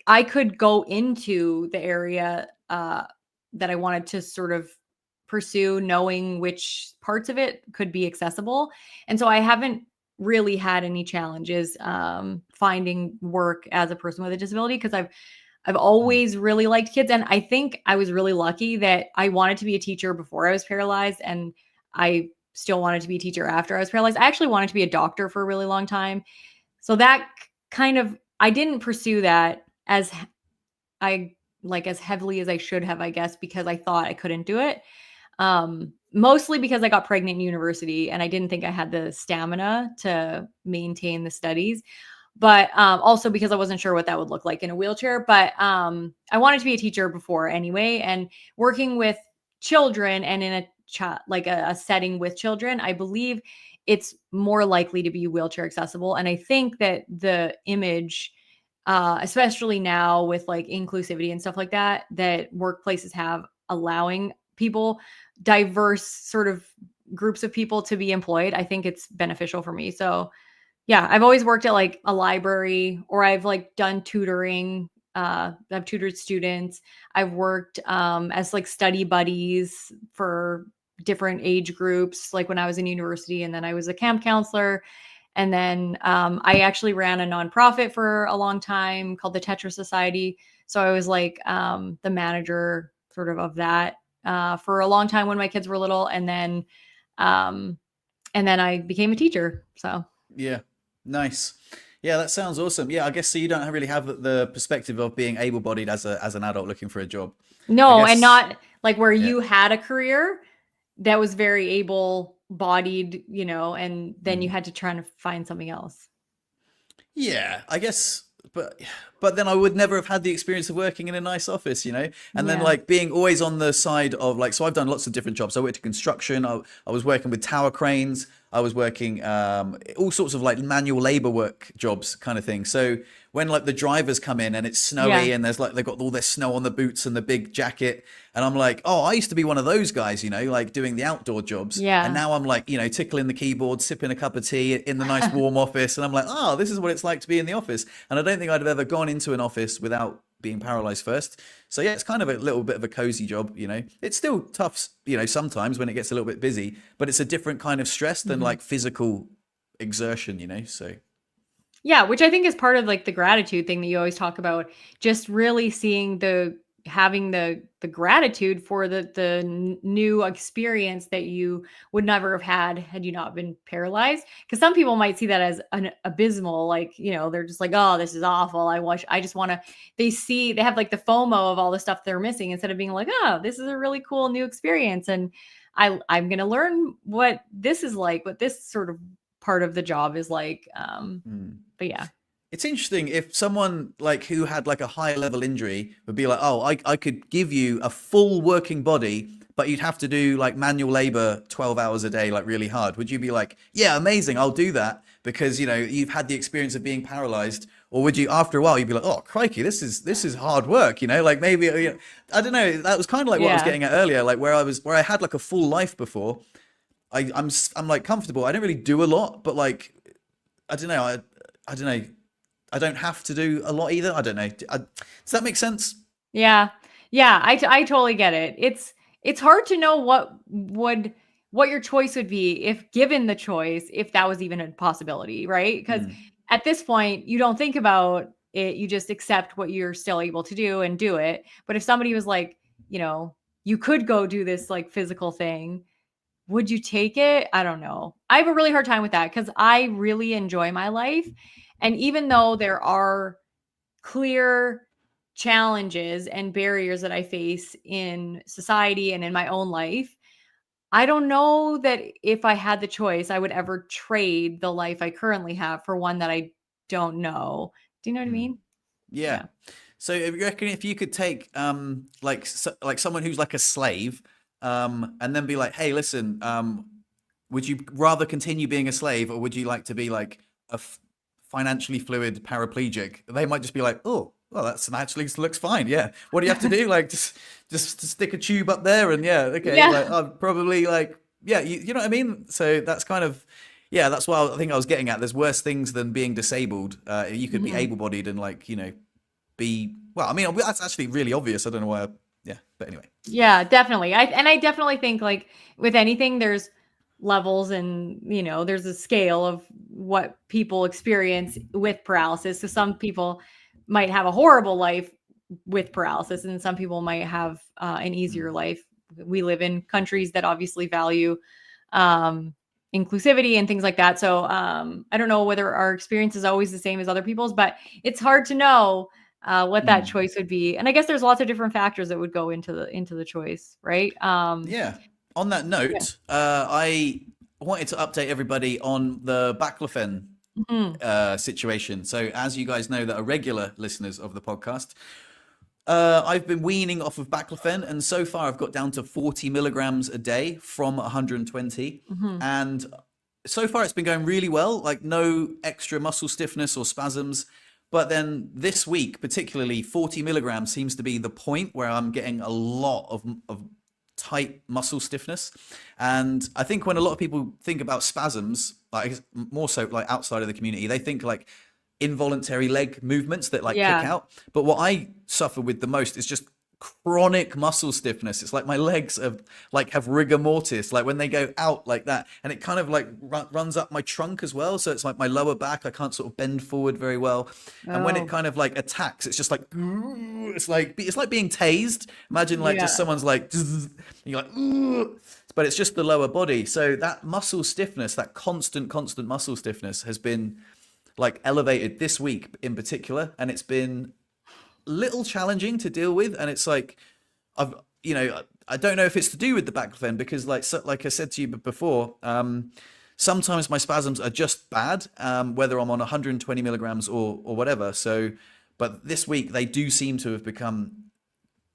I could go into the area that I wanted to sort of pursue, knowing which parts of it could be accessible. And so I haven't really had any challenges finding work as a person with a disability because I've Mm. always really liked kids. And I think I was really lucky that I wanted to be a teacher before I was paralyzed. And I still wanted to be a teacher after I was paralyzed. I actually wanted to be a doctor for a really long time. So that kind of, I didn't pursue that I as heavily as I should have, I guess, because I thought I couldn't do it. Mostly because I got pregnant in university and I didn't think I had the stamina to maintain the studies, but also because I wasn't sure what that would look like in a wheelchair. But I wanted to be a teacher before anyway, and working with children and in a setting with children, I believe it's more likely to be wheelchair accessible. And I think that the image, especially now with like inclusivity and stuff like that, that workplaces have allowing people, diverse sort of groups of people to be employed, I think it's beneficial for me. So yeah, I've always worked at like a library, or I've like done tutoring. I've tutored students. I've worked as like study buddies for different age groups, like when I was in university, and then I was a camp counselor. And then I actually ran a nonprofit for a long time called the Tetra Society. So I was like the manager sort of that for a long time when my kids were little, um, and then I became a teacher. So Yeah. Nice. Yeah, that sounds awesome. Yeah, I guess so you don't really have the perspective of being able-bodied as an adult looking for a job. I no, and guess, not like where yeah. you had a career that was very able bodied, and then you Mm. had to try to find something else. Yeah, I guess, but then I would never have had the experience of working in a nice office, you know? And then Yeah. like being always on the side of like, so I've done lots of different jobs. I worked in construction. I was working with tower cranes. I was working all sorts of like manual labor work jobs kind of thing. So when like the drivers come in and it's Yeah. snowy and there's like they've got all their snow on the boots and the big jacket, and I'm like, oh, I used to be one of those guys, you know, like doing the outdoor jobs. And Yeah. now I'm like, you know, tickling the keyboard, sipping a cup of tea in the nice warm office, and I'm like, oh, this is what it's like to be in the office. And I don't think I'd have ever gone into an office without being paralyzed first. So yeah, it's kind of a little bit of a cozy job, you know. It's still tough, you know, sometimes when it gets a little bit busy, but it's a different kind of stress than Mhm. like physical exertion, you know. So Yeah, which I think is part of like the gratitude thing that you always talk about. Just really seeing having the gratitude for the new experience that you would never have had you not been paralyzed. Because some people might see that as an abysmal, like they're just like, oh, this is awful. I just want to. They have like the FOMO of all the stuff they're missing instead of being like, oh, this is a really cool new experience, and I'm gonna learn what this is like, what this sort of part of the job is like. mm. But yeah. It's interesting if someone like who had like a high level injury would be like, oh, I could give you a full working body, but you'd have to do like manual labor 12 hours a day, like really hard. Would you be like, yeah, amazing, I'll do that because you know you've had the experience of being paralyzed? Or would you, after a while, you'd be like, oh, crikey, this is hard work, you know? Like maybe, you know, I don't know. That was kind of like what I was Yeah. getting at earlier, like where I had like a full life before. I'm like comfortable. I don't really do a lot, but like I don't know. I don't know. I don't have to do a lot either. I don't know. Does that make sense? Yeah. Yeah, I totally get it. It's hard to know what your choice would be if given the choice, if that was even a possibility, right? Because Mm, at this point, you don't think about it, you just accept what you're still able to do and do it. But if somebody was like, you know, you could go do this like physical thing, would you take it? I don't know. I have a really hard time with that because I really enjoy my life. And even though there are clear challenges and barriers that I face in society and in my own life, I don't know that if I had the choice, I would ever trade the life I currently have for one that I don't know. Do you know what I mm. mean? Yeah. Yeah. So you reckon if you could take like like someone who's like a slave and then be like, hey, listen, would you rather continue being a slave or would you like to be like a financially fluid paraplegic? They might just be like, oh, well, that's actually looks fine. Yeah. What do you have to do? Like just to stick a tube up there and yeah, okay. Like Yeah. I'd probably like yeah, you know what I mean? So that's kind of yeah, that's what I think I was getting at. There's worse things than being disabled. You could be Mhm. able-bodied and like, you know, be well. I mean, that's actually really obvious. I don't know why. Yeah, but anyway. Yeah, definitely. I definitely think like with anything there's levels and there's a scale of what people experience with paralysis. So some people might have a horrible life with paralysis and some people might have an easier Mm, life. We live in countries that obviously value um inclusivity and things like that. So I don't know whether our experience is always the same as other people's, but it's hard to know what that mm. choice would be. And I guess there's lots of different factors that would go into the choice, right? Yeah. On that Yeah. note, I wanted to update everybody on the baclofen Mhm. situation. So, as you guys know, that are regular listeners of the podcast, I've been weaning off of baclofen, and so far I've got down to 40 milligrams a day from 120, Mhm. and so far it's been going really well. Like no extra muscle stiffness or spasms. But then this week, particularly, 40 milligrams seems to be the point where I'm getting a lot of tight muscle stiffness. And I think when a lot of people think about spasms, like more so like outside of the community, they think like involuntary leg movements that like kick Yeah. out. But what I suffer with the most is just chronic muscle stiffness. It's like my legs have rigor mortis, like when they go out like that, and it kind of like runs up my trunk as well. So it's like my lower back, I can't sort of bend forward very well. And when it Oh, kind of like attacks, it's just like it's like being tased. Imagine like just yeah. someone's like and you're like but it's just the lower body. So that muscle stiffness, that constant muscle stiffness has been like elevated this week in particular, and it's been little challenging to deal with. And it's like I've I don't know if it's to do with the baclofen, because like I said to you before, sometimes my spasms are just bad, whether I'm on 120 milligrams or whatever. So but this week they do seem to have become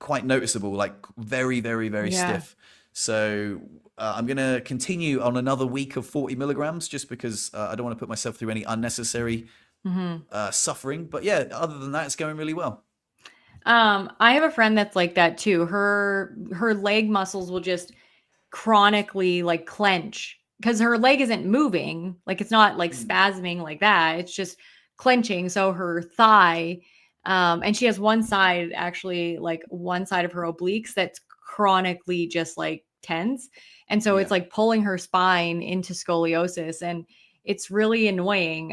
quite noticeable, like very very very Yeah. stiff. So I'm going to continue on another week of 40 milligrams, just because I don't want to put myself through any unnecessary Hmm. suffering. But yeah, other than that, it's going really well. I have a friend that's like that too. Her leg muscles will just chronically like clench because her leg isn't moving. Like it's not like Mm. spasming like that. It's just clenching. So her thigh, and she has one side actually, like one side of her obliques that's chronically just like tense. And so it's Yeah. like pulling her spine into scoliosis. And it's really annoying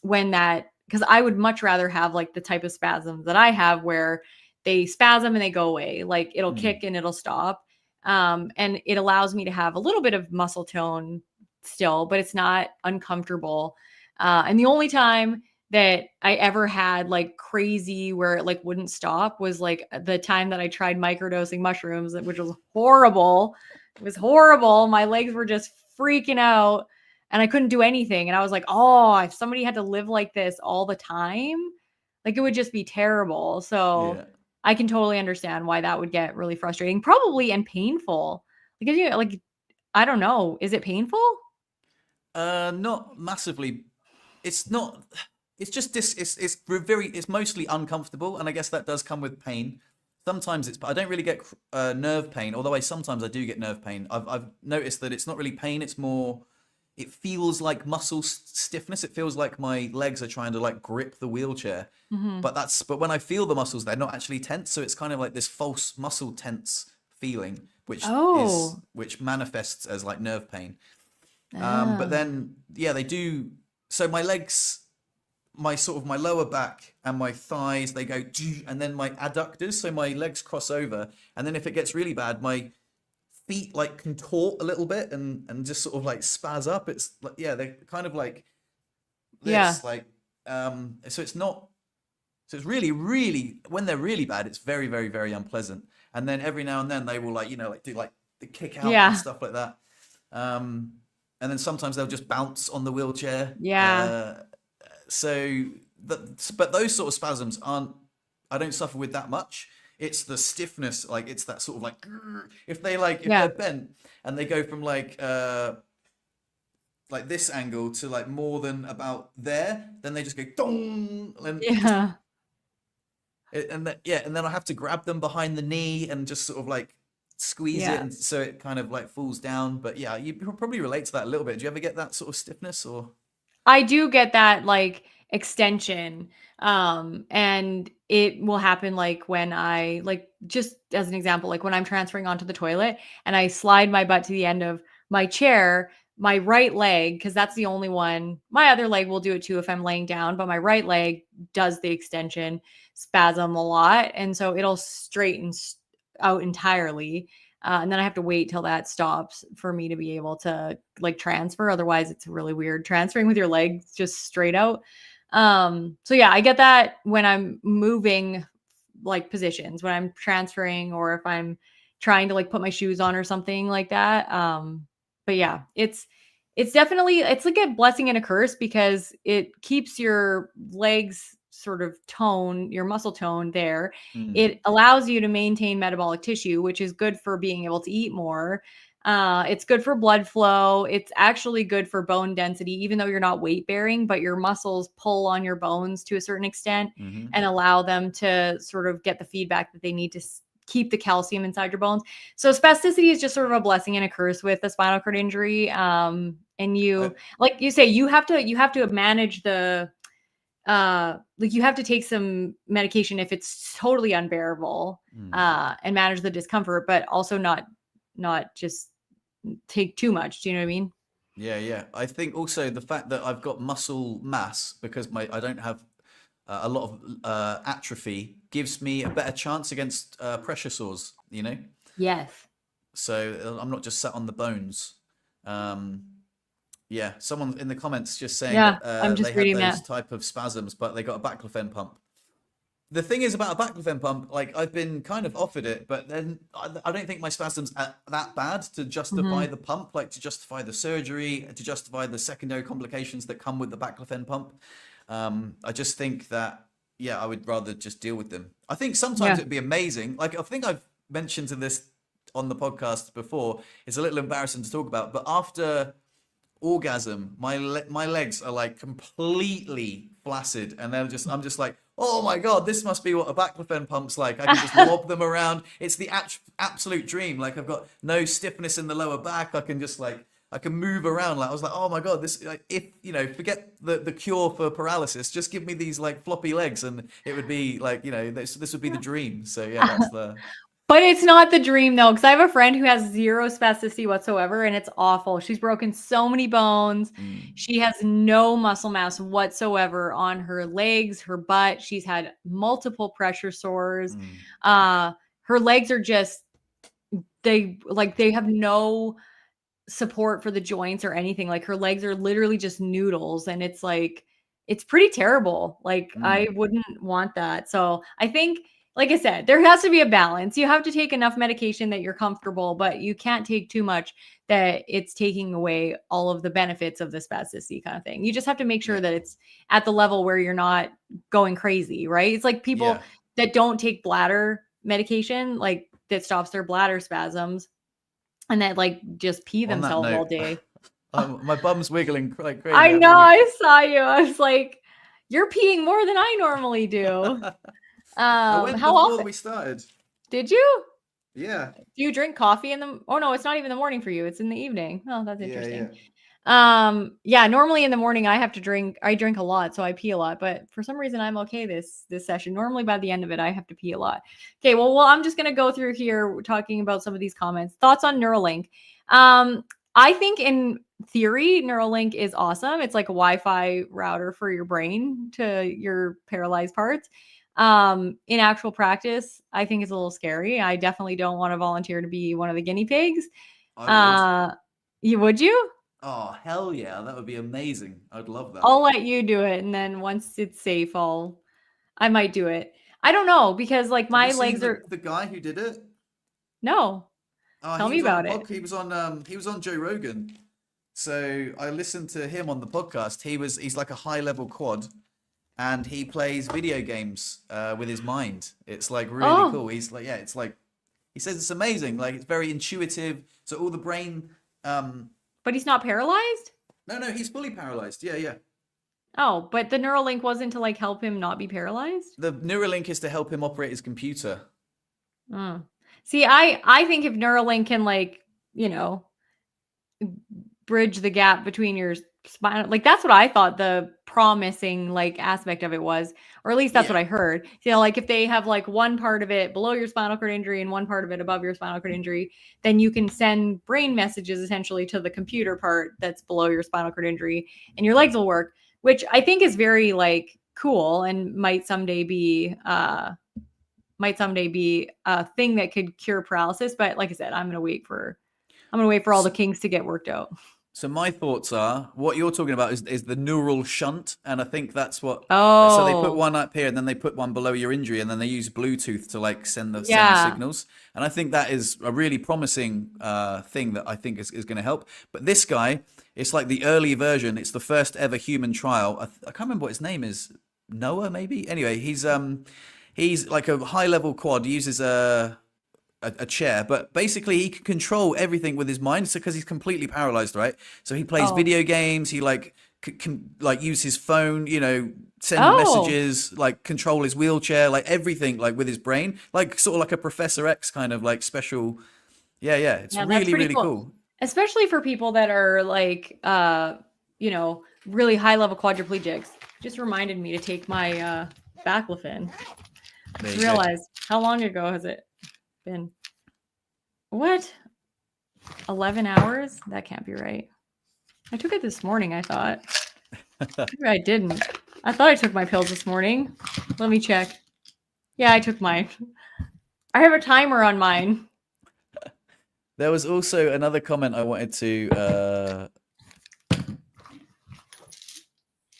when that, because I would much rather have like the type of spasms that I have where they spasm and they go away. Like it'll Mm. kick and it'll stop. And it allows me to have a little bit of muscle tone still, but it's not uncomfortable. And the only time that I ever had like crazy where it like wouldn't stop was like the time that I tried microdosing mushrooms, which was horrible. It was horrible. My legs were just freaking out and I couldn't do anything. And I was like, oh, if somebody had to live like this all the time, like it would just be terrible. So Yeah. I can totally understand why that would get really frustrating, probably, and painful. Like, like I don't know, is it painful? Not massively. It's not. It's just this. It's very. It's mostly uncomfortable, and I guess that does come with pain. Sometimes it's. I don't really get nerve pain, although sometimes I do get nerve pain. I've noticed that it's not really pain. It's more. It feels like muscle stiffness. It feels like my legs are trying to like grip the wheelchair. Hmm. But when I feel the muscles, they're not actually tense. So it's kind of like this false muscle tense feeling, Oh. which manifests as like nerve pain. But Oh. then, yeah, they do. So my legs, my lower back and my thighs, they go, and then my adductors, so my legs cross over. And then if it gets really bad, my feet like contort a little bit and just sort of like spaz up. It's like, yeah, they're kind of like Yeah. this, like, so it's not, so it's really, really, when they're really bad, it's very, very, very unpleasant. And then every now and then they will like, like do like the kick out and Yeah. stuff like that. Um, and then sometimes they'll just bounce on the wheelchair. Yeah. So, but those sort of spasms aren't. I don't suffer with that much. It's the stiffness, like it's that sort of like if they like if they're Yeah. bent and they go from like this angle to like more than about there, then they just go dong, and it just Yeah. and then yeah, and then I have to grab them behind the knee and just sort of like squeeze it, Yeah. and so it kind of like falls down. But yeah, you probably relate to that a little bit. Do you ever get that sort of stiffness or? I do get that like extension. And it will happen like when I like just as an example, like when I'm transferring onto the toilet and I slide my butt to the end of my chair, my right leg, because that's the only one, my other leg will do it too if I'm laying down, but my right leg does the extension spasm a lot. And so it'll straighten out entirely. And then I have to wait till that stops for me to be able to like transfer. Otherwise, it's really weird transferring with your legs just straight out. So yeah, I get that when I'm moving like positions, when I'm transferring or if I'm trying to like put my shoes on or something like that. But yeah, it's definitely it's like a blessing and a curse because it keeps your legs sort of tone, your muscle tone there. Hmm. It allows you to maintain metabolic tissue, which is good for being able to eat more. It's good for blood flow. It's actually good for bone density, even though you're not weight bearing, but your muscles pull on your bones to a certain extent Mm-hmm. and allow them to sort of get the feedback that they need keep the calcium inside your bones. So spasticity is just sort of a blessing and a curse with a spinal cord injury. And you, like you say, you have to manage the, like you have to take some medication if it's totally unbearable, and manage the discomfort, but also not just take too much. Do you know what I mean? Yeah. I think also the fact that I've got muscle mass because I don't have a lot of atrophy gives me a better chance against pressure sores, you know? Yes. So I'm not just sat on the bones. Yeah, someone in the comments just saying Yeah, that I'm they just had reading those that. type of spasms, but they got a baclofen pump. The thing is about a baclofen pump, like I've been kind of offered it, but then I don't think my spasms are that bad to justify Mhm. the pump, like to justify the surgery, to justify the secondary complications that come with the baclofen pump. I just think that, yeah, I would rather just deal with them. I think sometimes Yeah. it'd be amazing. Like I think I've mentioned to this on the podcast before. It's a little embarrassing to talk about, but after orgasm, my legs are like completely flaccid, and I'm just like, oh my god, this must be what a baclofen pump's like. I can just lob them around. It's the absolute dream. Like I've got no stiffness in the lower back. I can just like I can move around. Like I was like, oh my god, this like if you know forget the cure for paralysis, just give me these like floppy legs, and it would be like this would be the dream. So yeah, that's the But it's not the dream though, because I have a friend who has zero spasticity whatsoever, and it's awful. She's broken so many bones. mm, She has no muscle mass whatsoever on her legs, her butt. She's had multiple pressure sores. mm, Uh, her legs are just they have no support for the joints or anything. Like her legs are literally just noodles, and it's like it's pretty terrible. Like I mm. wouldn't want that. So I think, like I said, there has to be a balance. You have to take enough medication that you're comfortable, but you can't take too much that it's taking away all of the benefits of the spasticity kind of thing. You just have to make sure Yeah, that it's at the level where you're not going crazy, right? It's like people yeah. that don't take bladder medication, like that stops their bladder spasms, and that like just pee On that themselves all note, day. my bum's wiggling like I crazy. know, I saw you. I was like, you're peeing more than I normally do. I went How before often we started. did you? Yeah, Do you drink coffee in the Oh no, it's not even the morning for you. It's in the evening. Oh, that's yeah. interesting. Yeah, normally in the morning I drink a lot, so I pee a lot, but for some reason I'm okay this session. Normally by the end of it I have to pee a lot. Okay, well I'm just going to go through here talking about some of these comments. Thoughts on Neuralink. I think in theory Neuralink is awesome. It's like a Wi-Fi router for your brain to your paralyzed parts. In actual practice, I think it's a little scary. I definitely don't want to volunteer to be one of the guinea pigs. I would. Would you? Oh, hell yeah, that would be amazing. I'd love that. I'll let you do it, and then once it's safe, I might do it. I don't know because like Have you my seen legs the are the guy who did it? no. Oh, Tell he me was on a about it. podcast. He was on Joe Rogan. So I listened to him on the podcast. He's like a high level quad, and he plays video games with his mind. It's like really Oh, cool. He's like, yeah, it's like he says it's amazing. Like it's very intuitive. So all the brain. but he's not paralyzed? No, he's fully paralyzed. Yeah. Oh, but the Neuralink wasn't to like help him not be paralyzed? The Neuralink is to help him operate his computer. Mm. See, I think if Neuralink can like, you know, bridge the gap between your spinal, like that's what I thought the promising like aspect of it was, or at least that's what Yeah. I heard. You know, like if they have like one part of it below your spinal cord injury and one part of it above your spinal cord injury, then you can send brain messages essentially to the computer part that's below your spinal cord injury, and your legs will work, which I think is very like cool and might someday be a thing that could cure paralysis. But like I said, I'm gonna wait for all the kinks to get worked out. So my thoughts are what you're talking about is the neural shunt, and I think that's what. So they put Oh, one up here, and then they put one below your injury, and then they use Bluetooth to like send the yeah. signals. And I think that is a really promising thing that I think is going to help. But this guy, it's like the early version. It's the first ever human trial. I can't remember what his name is. Noah, maybe. Anyway, he's like a high level quad. He uses a chair, but basically he can control everything with his mind. So because he's completely paralyzed, right? So he plays Oh, video games. He like can like use his phone, send Oh, messages, like control his wheelchair, like everything, like with his brain, like sort of like a Professor X kind of like special. Yeah, yeah, it's yeah, that's really, pretty really cool. cool. Especially for people that are like, really high level quadriplegics. Just reminded me to take my baclofen. I There just you go. realized, how long ago has it been? What? 11 hours? That can't be right. I took it this morning, I thought. Maybe I didn't. I thought I took my pills this morning. Let me check. Yeah, I took mine. I have a timer on mine. There was also another comment I wanted to.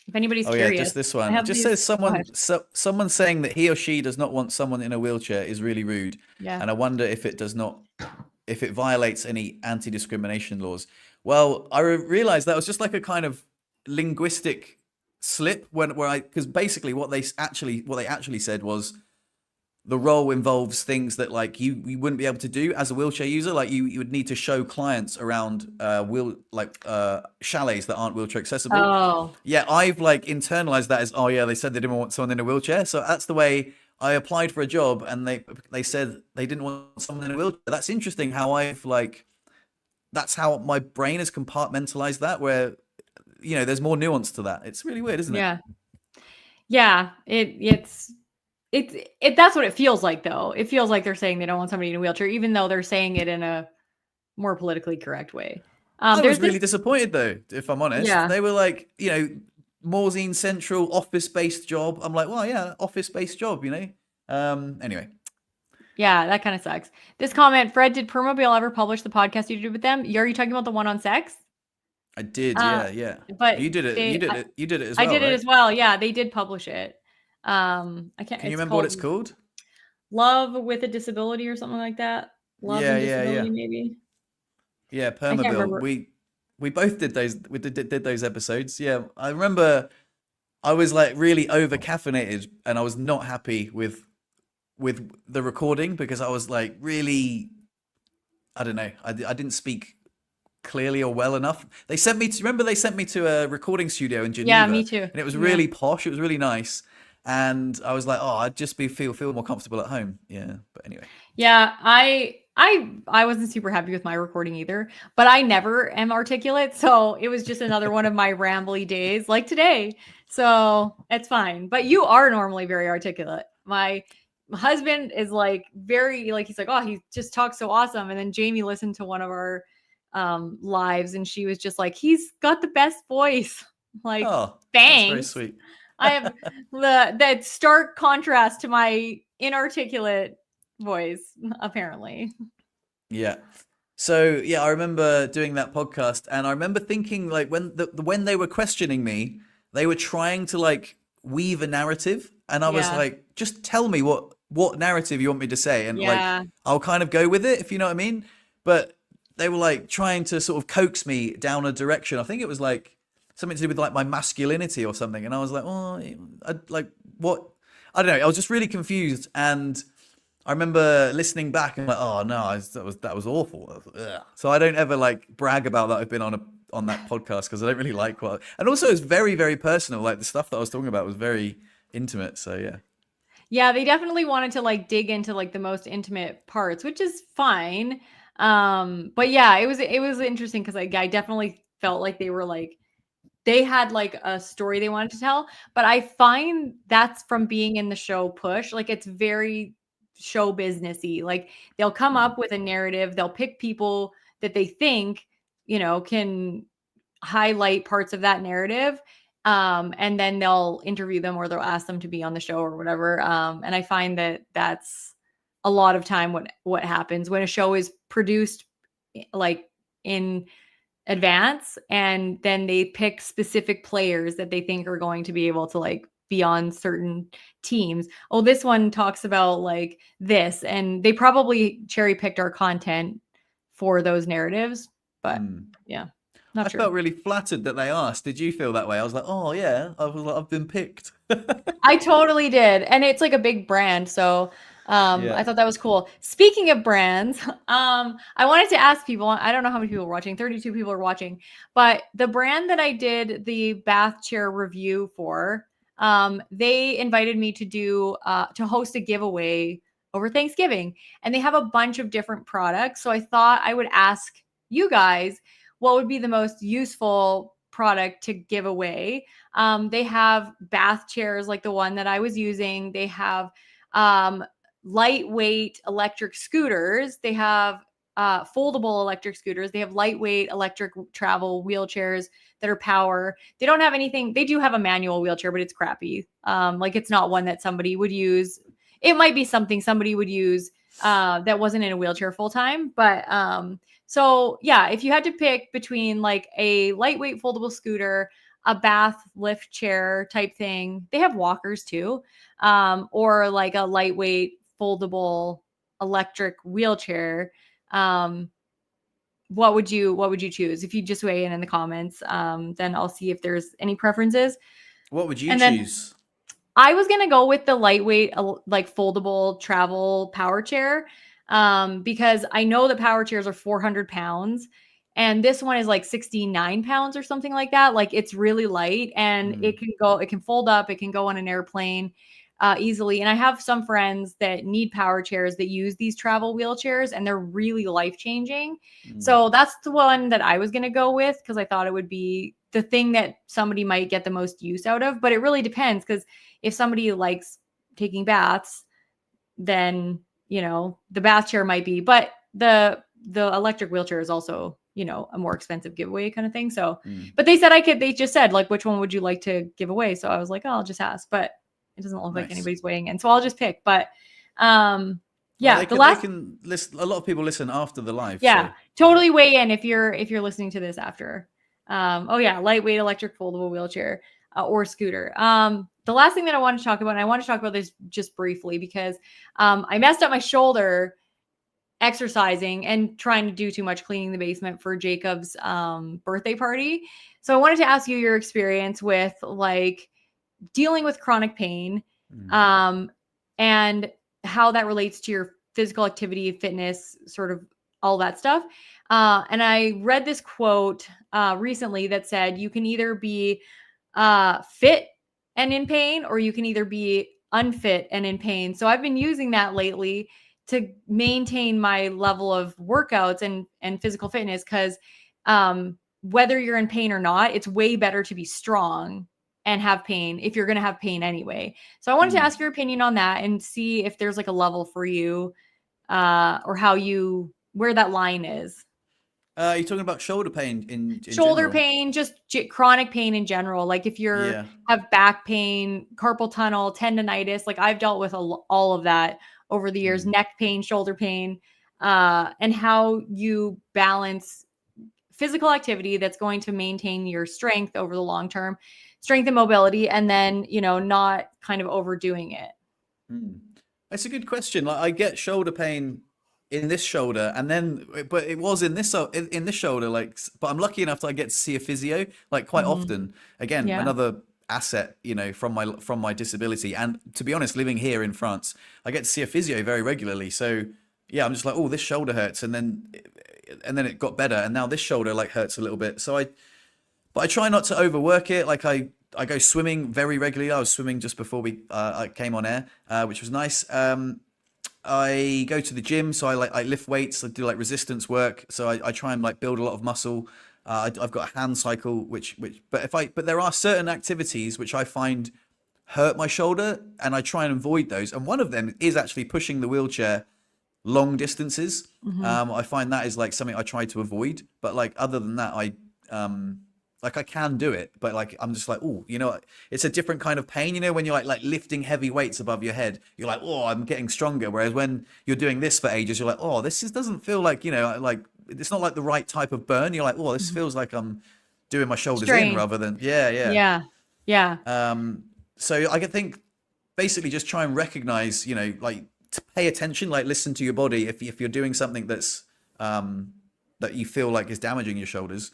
If anybody's Oh yeah, curious, just this I one. It have just these. says Go ahead. someone saying that he or she does not want someone in a wheelchair is really rude, Yeah. and I wonder if it violates any anti-discrimination laws. Well, I realized that was just like a kind of linguistic slip where I because basically what they actually said was the role involves things that like you wouldn't be able to do as a wheelchair user. Like you would need to show clients around chalets that aren't wheelchair accessible. Oh, Yeah, I've like internalized that as, oh yeah, they said they didn't want someone in a wheelchair. So that's the way I applied for a job, and they said they didn't want someone in a wheelchair. That's interesting how I've like that's how my brain has compartmentalized that, where there's more nuance to that. It's really weird, isn't it? yeah. Yeah. It's that's what it feels like though. It feels like they're saying they don't want somebody in a wheelchair, even though they're saying it in a more politically correct way. I There's was this really disappointed though, if I'm honest. yeah. They were like, Morzine Central office-based job. I'm like, well, yeah, office-based job. Anyway, Yeah, that kind of sucks. This comment, Fred, did Permobil ever publish the podcast you did with them? Are you talking about the one on sex? I did, Uh, yeah, yeah. but You did it. You did it. You did it as I well, did it right? as well. Yeah, they did publish it. I can't. Can you It's remember what called it's called? Love with a Disability or something like that. Love Yeah, and yeah, yeah. Disability, maybe. Yeah, I can't Permobil. remember. We both did those. We did those episodes. Yeah, I remember. I was like really over caffeinated, and I was not happy with the recording because I was like really. I don't know. I didn't speak clearly or well enough. They sent me to remember they sent me to a recording studio in Yeah, me Geneva, too. and it was Yeah. really posh. It was really nice, and I was like, oh, I'd just be feel more comfortable at home. Yeah, but anyway. Yeah, I wasn't super happy with my recording either, but I never am articulate, so it was just another one of my rambly days like today. So, it's fine. But you are normally very articulate. My husband is like very like he's like, "Oh, he just talks so awesome." And then Jamie listened to one of our lives and she was just like, "He's got the best voice." Like, Oh, that's very thanks. sweet. I have that stark contrast to my inarticulate voice, apparently. Yeah. So yeah, I remember doing that podcast, and I remember thinking like when they were questioning me, they were trying to like weave a narrative, and I was Yeah. like, just tell me what narrative you want me to say, and like Yeah. I'll kind of go with it if you know what I mean. But they were like trying to sort of coax me down a direction. I think it was like something to do with like my masculinity or something, and I was like, oh, like what? I don't know. I was just really confused, and I remember listening back and like, oh no, that was awful. Ugh. So I don't ever like brag about that I've been on that podcast because I don't really like what. And also, it's very very personal. Like the stuff that I was talking about was very intimate. So yeah. Yeah, they definitely wanted to like dig into like the most intimate parts, which is fine. But yeah, it was interesting because like I definitely felt like they were like they had like a story they wanted to tell, but I find that's from being in the show Push. Like it's very show businessy. Like they'll come up with a narrative, they'll pick people that they think, can highlight parts of that narrative. And then they'll interview them or they'll ask them to be on the show or whatever. And I find that that's a lot of time what happens when a show is produced like in advance and then they pick specific players that they think are going to be able to like be on certain teams. Oh, this one talks about like this, and they probably cherry picked our content for those narratives, but Hmm. yeah, not I sure. felt really flattered that they asked. Did you feel that way? I was like, oh yeah, I was like, I've been picked. I totally did. And it's like a big brand. So Yeah. I thought that was cool. Speaking of brands, I wanted to ask people, I don't know how many people are watching, 32 people are watching, but the brand that I did the bath chair review for, they invited me to to host a giveaway over Thanksgiving, and they have a bunch of different products. So I thought I would ask you guys what would be the most useful product to give away. They have bath chairs like the one that I was using. They have lightweight electric scooters. They have foldable electric scooters. They have lightweight electric travel wheelchairs that are power. They don't have anything. They do have a manual wheelchair, but it's crappy. Like it's not one that somebody would use. It might be something somebody would use that wasn't in a wheelchair full time. But so yeah, if you had to pick between like a lightweight foldable scooter, a bath lift chair type thing, they have walkers too, or like a lightweight foldable electric wheelchair. What would you choose? If you just weigh in the comments, then I'll see if there's any preferences. What would you And then choose? I was going to go with the lightweight, like foldable travel power chair, because I know that power chairs are 400 pounds and this one is like 69 pounds or something like that. Like it's really light and it can fold up, it can go on an airplane easily. And I have some friends that need power chairs that use these travel wheelchairs and they're really life-changing. So that's the one that I was going to go with because I thought it would be the thing that somebody might get the most use out of. But it really depends because if somebody likes taking baths, then, you know, the bath chair might be, but the electric wheelchair is also, you know, a more expensive giveaway kind of thing. So, but they said they just said like, which one would you like to give away? So I was like, oh, I'll just ask, but it doesn't look like anybody's weighing in. So I'll just pick, but, yeah, they can listen. A lot of people listen after the live. Yeah, so. Totally weigh in if you're listening to this after. Oh yeah, lightweight electric foldable wheelchair or scooter. The last thing that I want to talk about, and I want to talk about this just briefly because I messed up my shoulder exercising and trying to do too much cleaning the basement for Jacob's birthday party. So I wanted to ask you your experience with like dealing with chronic pain and how that relates to your physical activity, fitness, sort of all that stuff. And I read this quote recently that said, you can either be fit and in pain, or you can either be unfit and in pain. So I've been using that lately to maintain my level of workouts and physical fitness. Cause whether you're in pain or not, it's way better to be strong and have pain if you're going to have pain anyway. So I wanted to ask your opinion on that and see if there's like a level for you or where that line is. You're talking about shoulder pain in shoulder general? Pain, just chronic pain in general. Like if you're have back pain, carpal tunnel, tendonitis, like I've dealt with all of that over the years, neck pain, shoulder pain, and how you balance physical activity that's going to maintain your strength over the long term, strength and mobility, and then, you know, not kind of overdoing it. That's a good question. Like I get shoulder pain in this shoulder, and then but it was in this shoulder. Like, but I'm lucky enough that I get to see a physio like quite often. Again, another asset, you know, from my disability. And to be honest, living here in France, I get to see a physio very regularly. So yeah, I'm just like, oh, this shoulder hurts, and then it got better, and now this shoulder like hurts a little bit. So but I try not to overwork it. Like I go swimming very regularly. I was swimming just before I came on air, which was nice. I go to the gym, so I lift weights. I do like resistance work. So I try and like build a lot of muscle. I've got a hand cycle, but there are certain activities which I find hurt my shoulder, and I try and avoid those. And one of them is actually pushing the wheelchair long distances. I find that is like something I try to avoid. But like other than that, I can do it, but like I'm just like, oh, you know, it's a different kind of pain. You know, when you're like lifting heavy weights above your head, you're like, oh, I'm getting stronger. Whereas when you're doing this for ages, you're like, oh, doesn't feel like, you know, like it's not like the right type of burn. You're like, oh, this feels like I'm doing my shoulders in rather than yeah. So I can think basically just try and recognize, you know, like to pay attention, like listen to your body if you're doing something that's that you feel like is damaging your shoulders.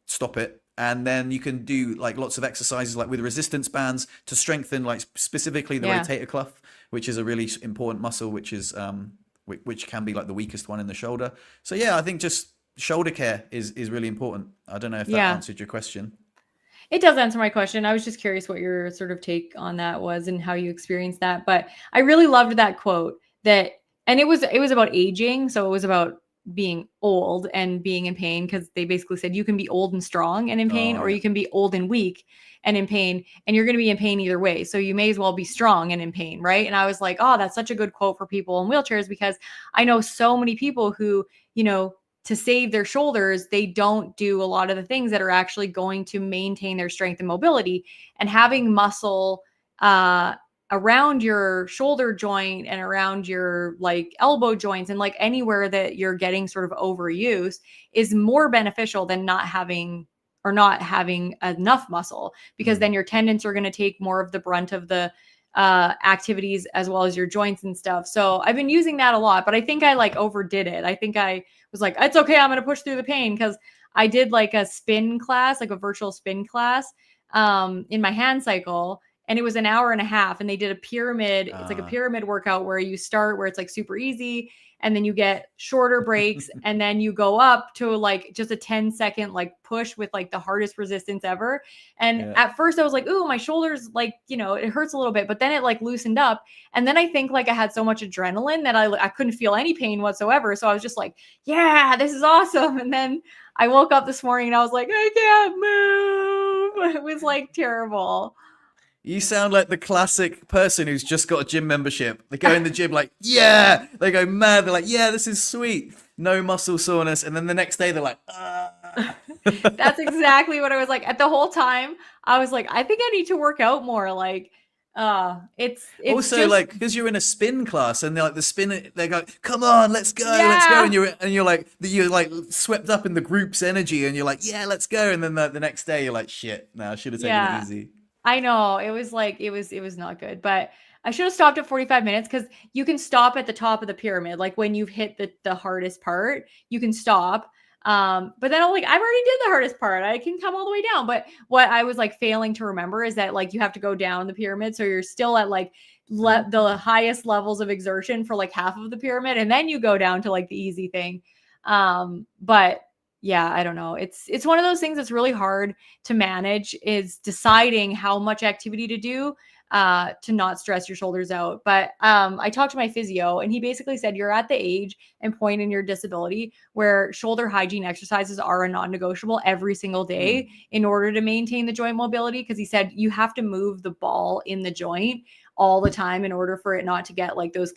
Stop it, and then you can do like lots of exercises like with resistance bands to strengthen like specifically the rotator cuff, which is a really important muscle, which can be like the weakest one in the shoulder. So yeah, I think just shoulder care is really important. I don't know if that answered your question. It does answer my question. I was just curious what your sort of take on that was and how you experienced that. But I really loved that quote that, and it was about aging. So it was about being old and being in pain, because they basically said you can be old and strong and in pain, Oh or yeah. you can be old and weak and in pain, and you're going to be in pain either way. So you may as well be strong and in pain, right? And I was like, oh, that's such a good quote for people in wheelchairs, because I know so many people who, to save their shoulders, they don't do a lot of the things that are actually going to maintain their strength and mobility. And having muscle around your shoulder joint and around your like elbow joints and like anywhere that you're getting sort of overuse is more beneficial than not having enough muscle, because then your tendons are going to take more of the brunt of the activities as well as your joints and stuff. So I've been using that a lot, but I think I like overdid it. I think I was like, it's okay, I'm going to push through the pain, because I did like a spin class, like a virtual spin class in my hand cycle. And it was an hour and a half, and they did a pyramid. It's like a pyramid workout where you start where it's like super easy, and then you get shorter breaks, and then you go up to like just a 10-second like push with like the hardest resistance ever. And at first I was like, ooh, my shoulders, like, it hurts a little bit, but then it like loosened up. And then I think like I had so much adrenaline that I couldn't feel any pain whatsoever. So I was just like, yeah, this is awesome. And then I woke up this morning and I was like, I can't move. It was like terrible. You sound like the classic person who's just got a gym membership. They go in the gym like, yeah. They go mad. They're like, yeah, this is sweet. No muscle soreness. And then the next day they're like, ah. That's exactly what I was like. At the whole time, I was like, I think I need to work out more. Like, it's Also, just, like, because you're in a spin class and they're like the spin, they go, "Come on, let's go, let's go," yeah. and you're like swept up in the group's energy, and you're like, "Yeah, let's go," and then the next day you're like, "Shit, no, I should have taken it Yeah. easy." I know. It was like it was not good, but I should have stopped at 45 minutes, because you can stop at the top of the pyramid. Like when you've hit the hardest part, you can stop. But then I'm like, I've already did the hardest part. I can come all the way down. But what I was like failing to remember is that like you have to go down the pyramid, so you're still at like the highest levels of exertion for like half of the pyramid, and then you go down to like the easy thing. But yeah, I don't know. It's one of those things that's really hard to manage, is deciding how much activity to do to not stress your shoulders out. But I talked to my physio, and he basically said you're at the age and point in your disability where shoulder hygiene exercises are a non-negotiable every single day in order to maintain the joint mobility, because he said you have to move the ball in the joint all the time in order for it not to get like those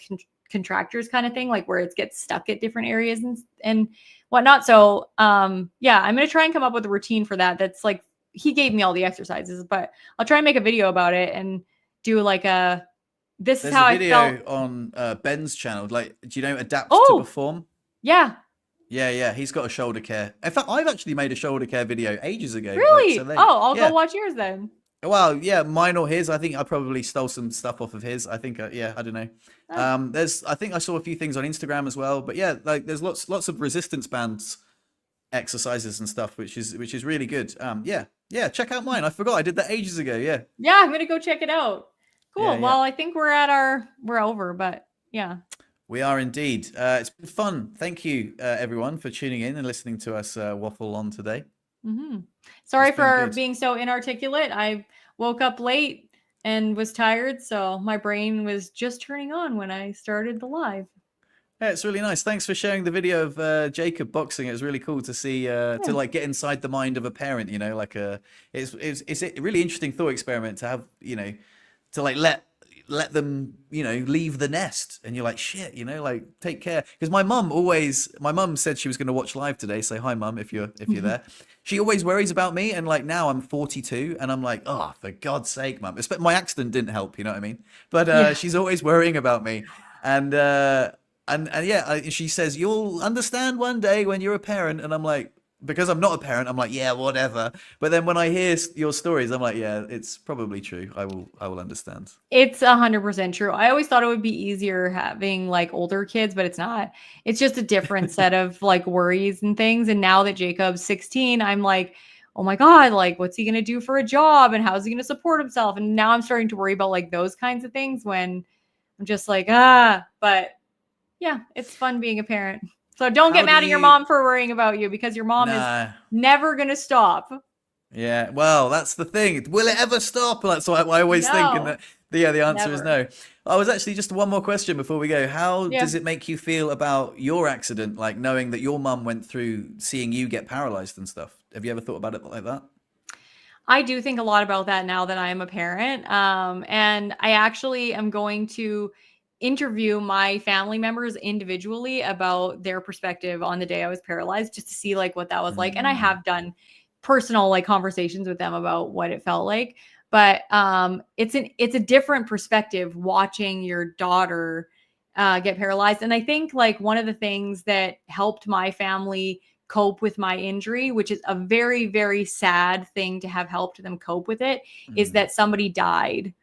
contractures kind of thing, like where it gets stuck at different areas and whatnot. So yeah, I'm gonna try and come up with a routine for that. That's like, he gave me all the exercises, but I'll try and make a video about it and do like this is There's how a I felt. video on Ben's channel. Like, do you know Adapt to Oh Perform? yeah, Yeah, he's got a shoulder care. In fact, I've actually made a shoulder care video ages ago. Like, so really? they, Oh, I'll go yeah. watch yours then. Well, yeah, mine or his. I think I probably stole some stuff off of his. I think, yeah, I don't know. Oh, I think I saw a few things on Instagram as well. But yeah, like there's lots of resistance bands exercises and stuff, which is really good. Yeah, check out mine. I forgot I did that ages ago. Yeah, yeah, I'm gonna go check it out. Cool. yeah. Well, I think we're over, but yeah. We are indeed. It's been fun. Thank you, everyone, for tuning in and listening to us waffle on today. Mm-hmm. Sorry It's been for good. being so inarticulate. I woke up late and was tired, so my brain was just turning on when I started the live. Yeah, it's really nice. Thanks for sharing the video of Jacob boxing. It was really cool to see to Yeah. like get inside the mind of a parent. You know, like it's a really interesting thought experiment to have. You know, to like let them leave the nest, and you're like, shit, like take care. Because my mum said she was going to watch live today. Say hi, mum, if you're there. She always worries about me, and like now I'm 42 and I'm like, oh, for God's sake, mum. My accident didn't help, you know what I mean? But Yeah. she's always worrying about me. And yeah, she says, you'll understand one day when you're a parent. And I'm like, because I'm not a parent, I'm like, yeah, whatever. But then when I hear your stories, I'm like, yeah, it's probably true. I will understand. It's 100% true. I always thought it would be easier having like older kids, but it's not. It's just a different set of like worries and things. And now that Jacob's 16, I'm like, oh my God, like what's he going to do for a job and how's he going to support himself? And now I'm starting to worry about like those kinds of things when I'm just like, but yeah, it's fun being a parent. So don't get How do mad at your you? mom for worrying about you, because your mom is Nah. never going to stop. Yeah, well, that's the thing. Will it ever stop? That's what I always think, and No, that the answer is never. no. I was actually just one more question before we go. How Yeah. does it make you feel about your accident, like knowing that your mum went through seeing you get paralyzed and stuff? Have you ever thought about it like that? I do think a lot about that now that I am a parent. And I actually am going to interview my family members individually about their perspective on the day I was paralyzed, just to see like what that was like. And I Mm, have done personal like conversations with them about what it felt like. But it's a different perspective watching your daughter get paralyzed. And I think like one of the things that helped my family cope with my injury, which is a very, very sad thing to have helped them cope with it, is mm, that somebody died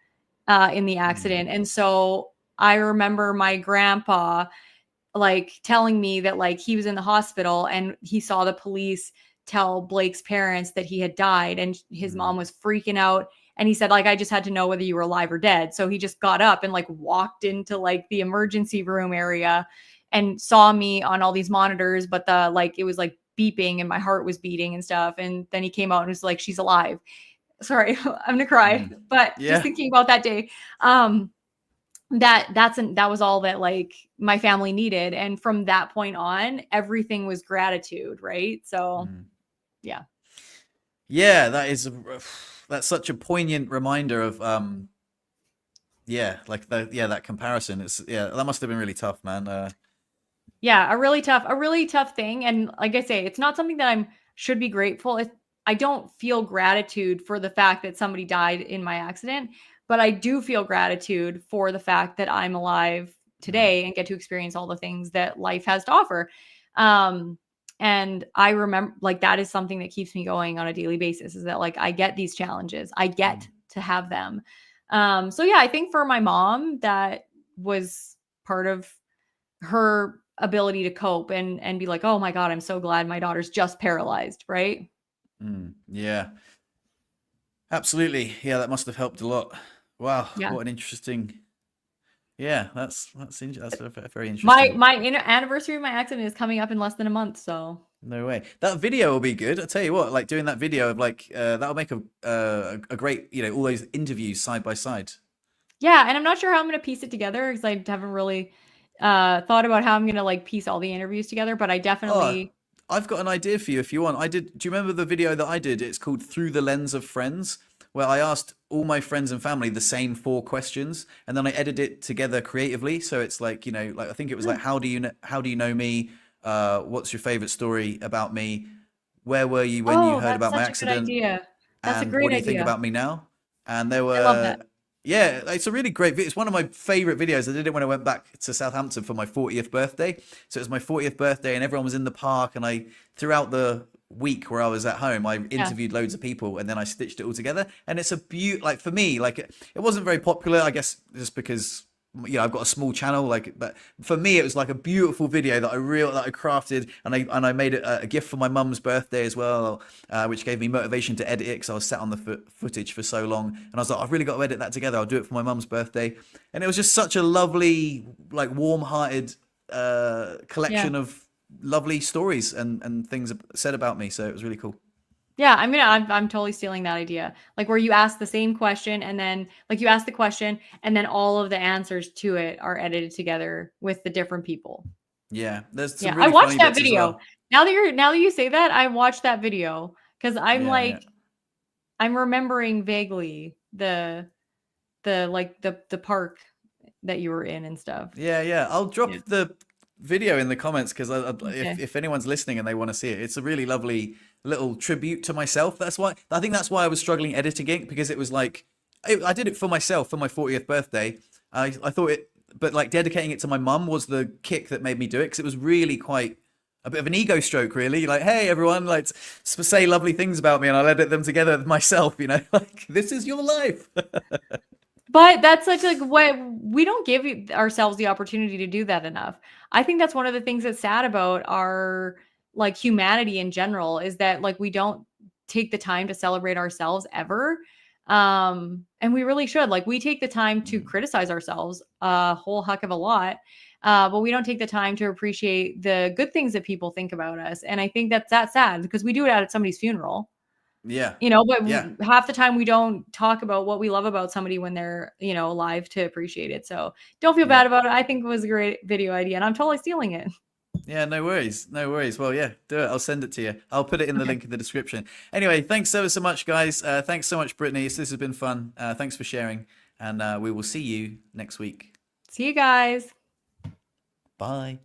in the mm, accident. And so I remember my grandpa like telling me that like he was in the hospital and he saw the police tell Blake's parents that he had died, and his mm, mom was freaking out. And he said, like, I just had to know whether you were alive or dead. So he just got up and like walked into like the emergency room area and saw me on all these monitors, but the like it was like beeping and my heart was beating and stuff. And then he came out and was like, she's alive. Sorry, I'm gonna cry. mm. But just Yeah. thinking about that day, that was all that like my family needed. And from that point on, everything was gratitude, right? So Mm. yeah. Yeah, that is that's such a poignant reminder of yeah, like that comparison. It's yeah, that must have been really tough, man. Yeah, a really tough thing. And like I say, it's not something that I'm should be grateful. I don't feel gratitude for the fact that somebody died in my accident, but I do feel gratitude for the fact that I'm alive Mm, today and get to experience all the things that life has to offer. Um, and I remember like that is something that keeps me going on a daily basis, is that like I get these challenges. I get mm, to have them. So yeah, I think for my mom, that was part of her ability to cope and be like, "Oh my god, I'm so glad my daughter's just paralyzed," right? yeah. Absolutely. Yeah, that must have helped a lot. Wow, Yeah. what an interesting. Yeah, that's very My interesting. my anniversary of my accident is coming up in less than a month, so No way. That video will be good. I tell you what, like doing that video of like that'll make a great, all those interviews side by side. yeah, and I'm not sure how I'm gonna piece it together because I haven't really thought about how I'm gonna like piece all the interviews together, but I Oh, definitely I've got an idea for you if you want. Do you remember the video that I did? It's called Through the Lens of Friends, where I asked all my friends and family the same four questions, and then I edited it together creatively. So it's like, like I think it was like, Hmm. how do you know me? What's your favorite story about me? Where were you when you Oh, heard that's about my such a good accident? idea. That's a And what great do you think idea. about me now? And there I love were, that. yeah, it's a really great video. It's one of my favorite videos. I did it when I went back to Southampton for my 40th birthday. So it was my 40th birthday, and everyone was in the park. And throughout the week where I was at home, I Yeah. interviewed loads of people, and then I stitched it all together. And it's a like for me, like it wasn't very popular, I guess, just because I've got a small channel, like, but for me it was like a beautiful video that I crafted, and I made it a gift for my mum's birthday as well, which gave me motivation to edit it because I was sat on the footage for so long, and I was like, I've really got to edit that together. I'll do it for my mum's birthday, and it was just such a lovely, like, warm-hearted Yeah. collection of lovely stories and things said about me. So it was really cool. Yeah, I'm totally stealing that idea. Like where you ask the same question and then like you ask the question and then all of the answers to it are edited together with the different people. Yeah, there's some Yeah, I really funny watched that bits as video. well. Now that you say that, I watched that video because I'm Yeah, yeah. like I'm remembering vaguely the park that you were in and stuff. Yeah, yeah. I'll drop Yeah. the video in the comments because Okay. if anyone's listening and they want to see it, it's a really lovely little tribute to myself. I think that's why I was struggling editing it, because it was like I did it for myself for my 40th birthday. I thought it, but like dedicating it to my mum was the kick that made me do it, because it was really quite a bit of an ego stroke, really. Like, hey, everyone, like say lovely things about me, and I'll edit them together myself. Like this is your life. But that's such like what we don't give ourselves the opportunity to do that enough. I think that's one of the things that's sad about our like humanity in general is that like we don't take the time to celebrate ourselves ever. And we really should. Like we take the time to Mm, criticize ourselves a whole heck of a lot. But we don't take the time to appreciate the good things that people think about us. And I think that's that sad because we do it at somebody's funeral. Yeah. But Yeah. half the time we don't talk about what we love about somebody when they're, alive to appreciate it. So don't feel Yeah. bad about it. I think it was a great video idea and I'm totally stealing it. Yeah, no worries. No worries. Well, yeah, do it. I'll send it to you. I'll put it in the Okay. link in the description. Anyway, thanks so much, guys. Thanks so much, Brittany. This has been fun. Thanks for sharing. And we will see you next week. See you guys. Bye.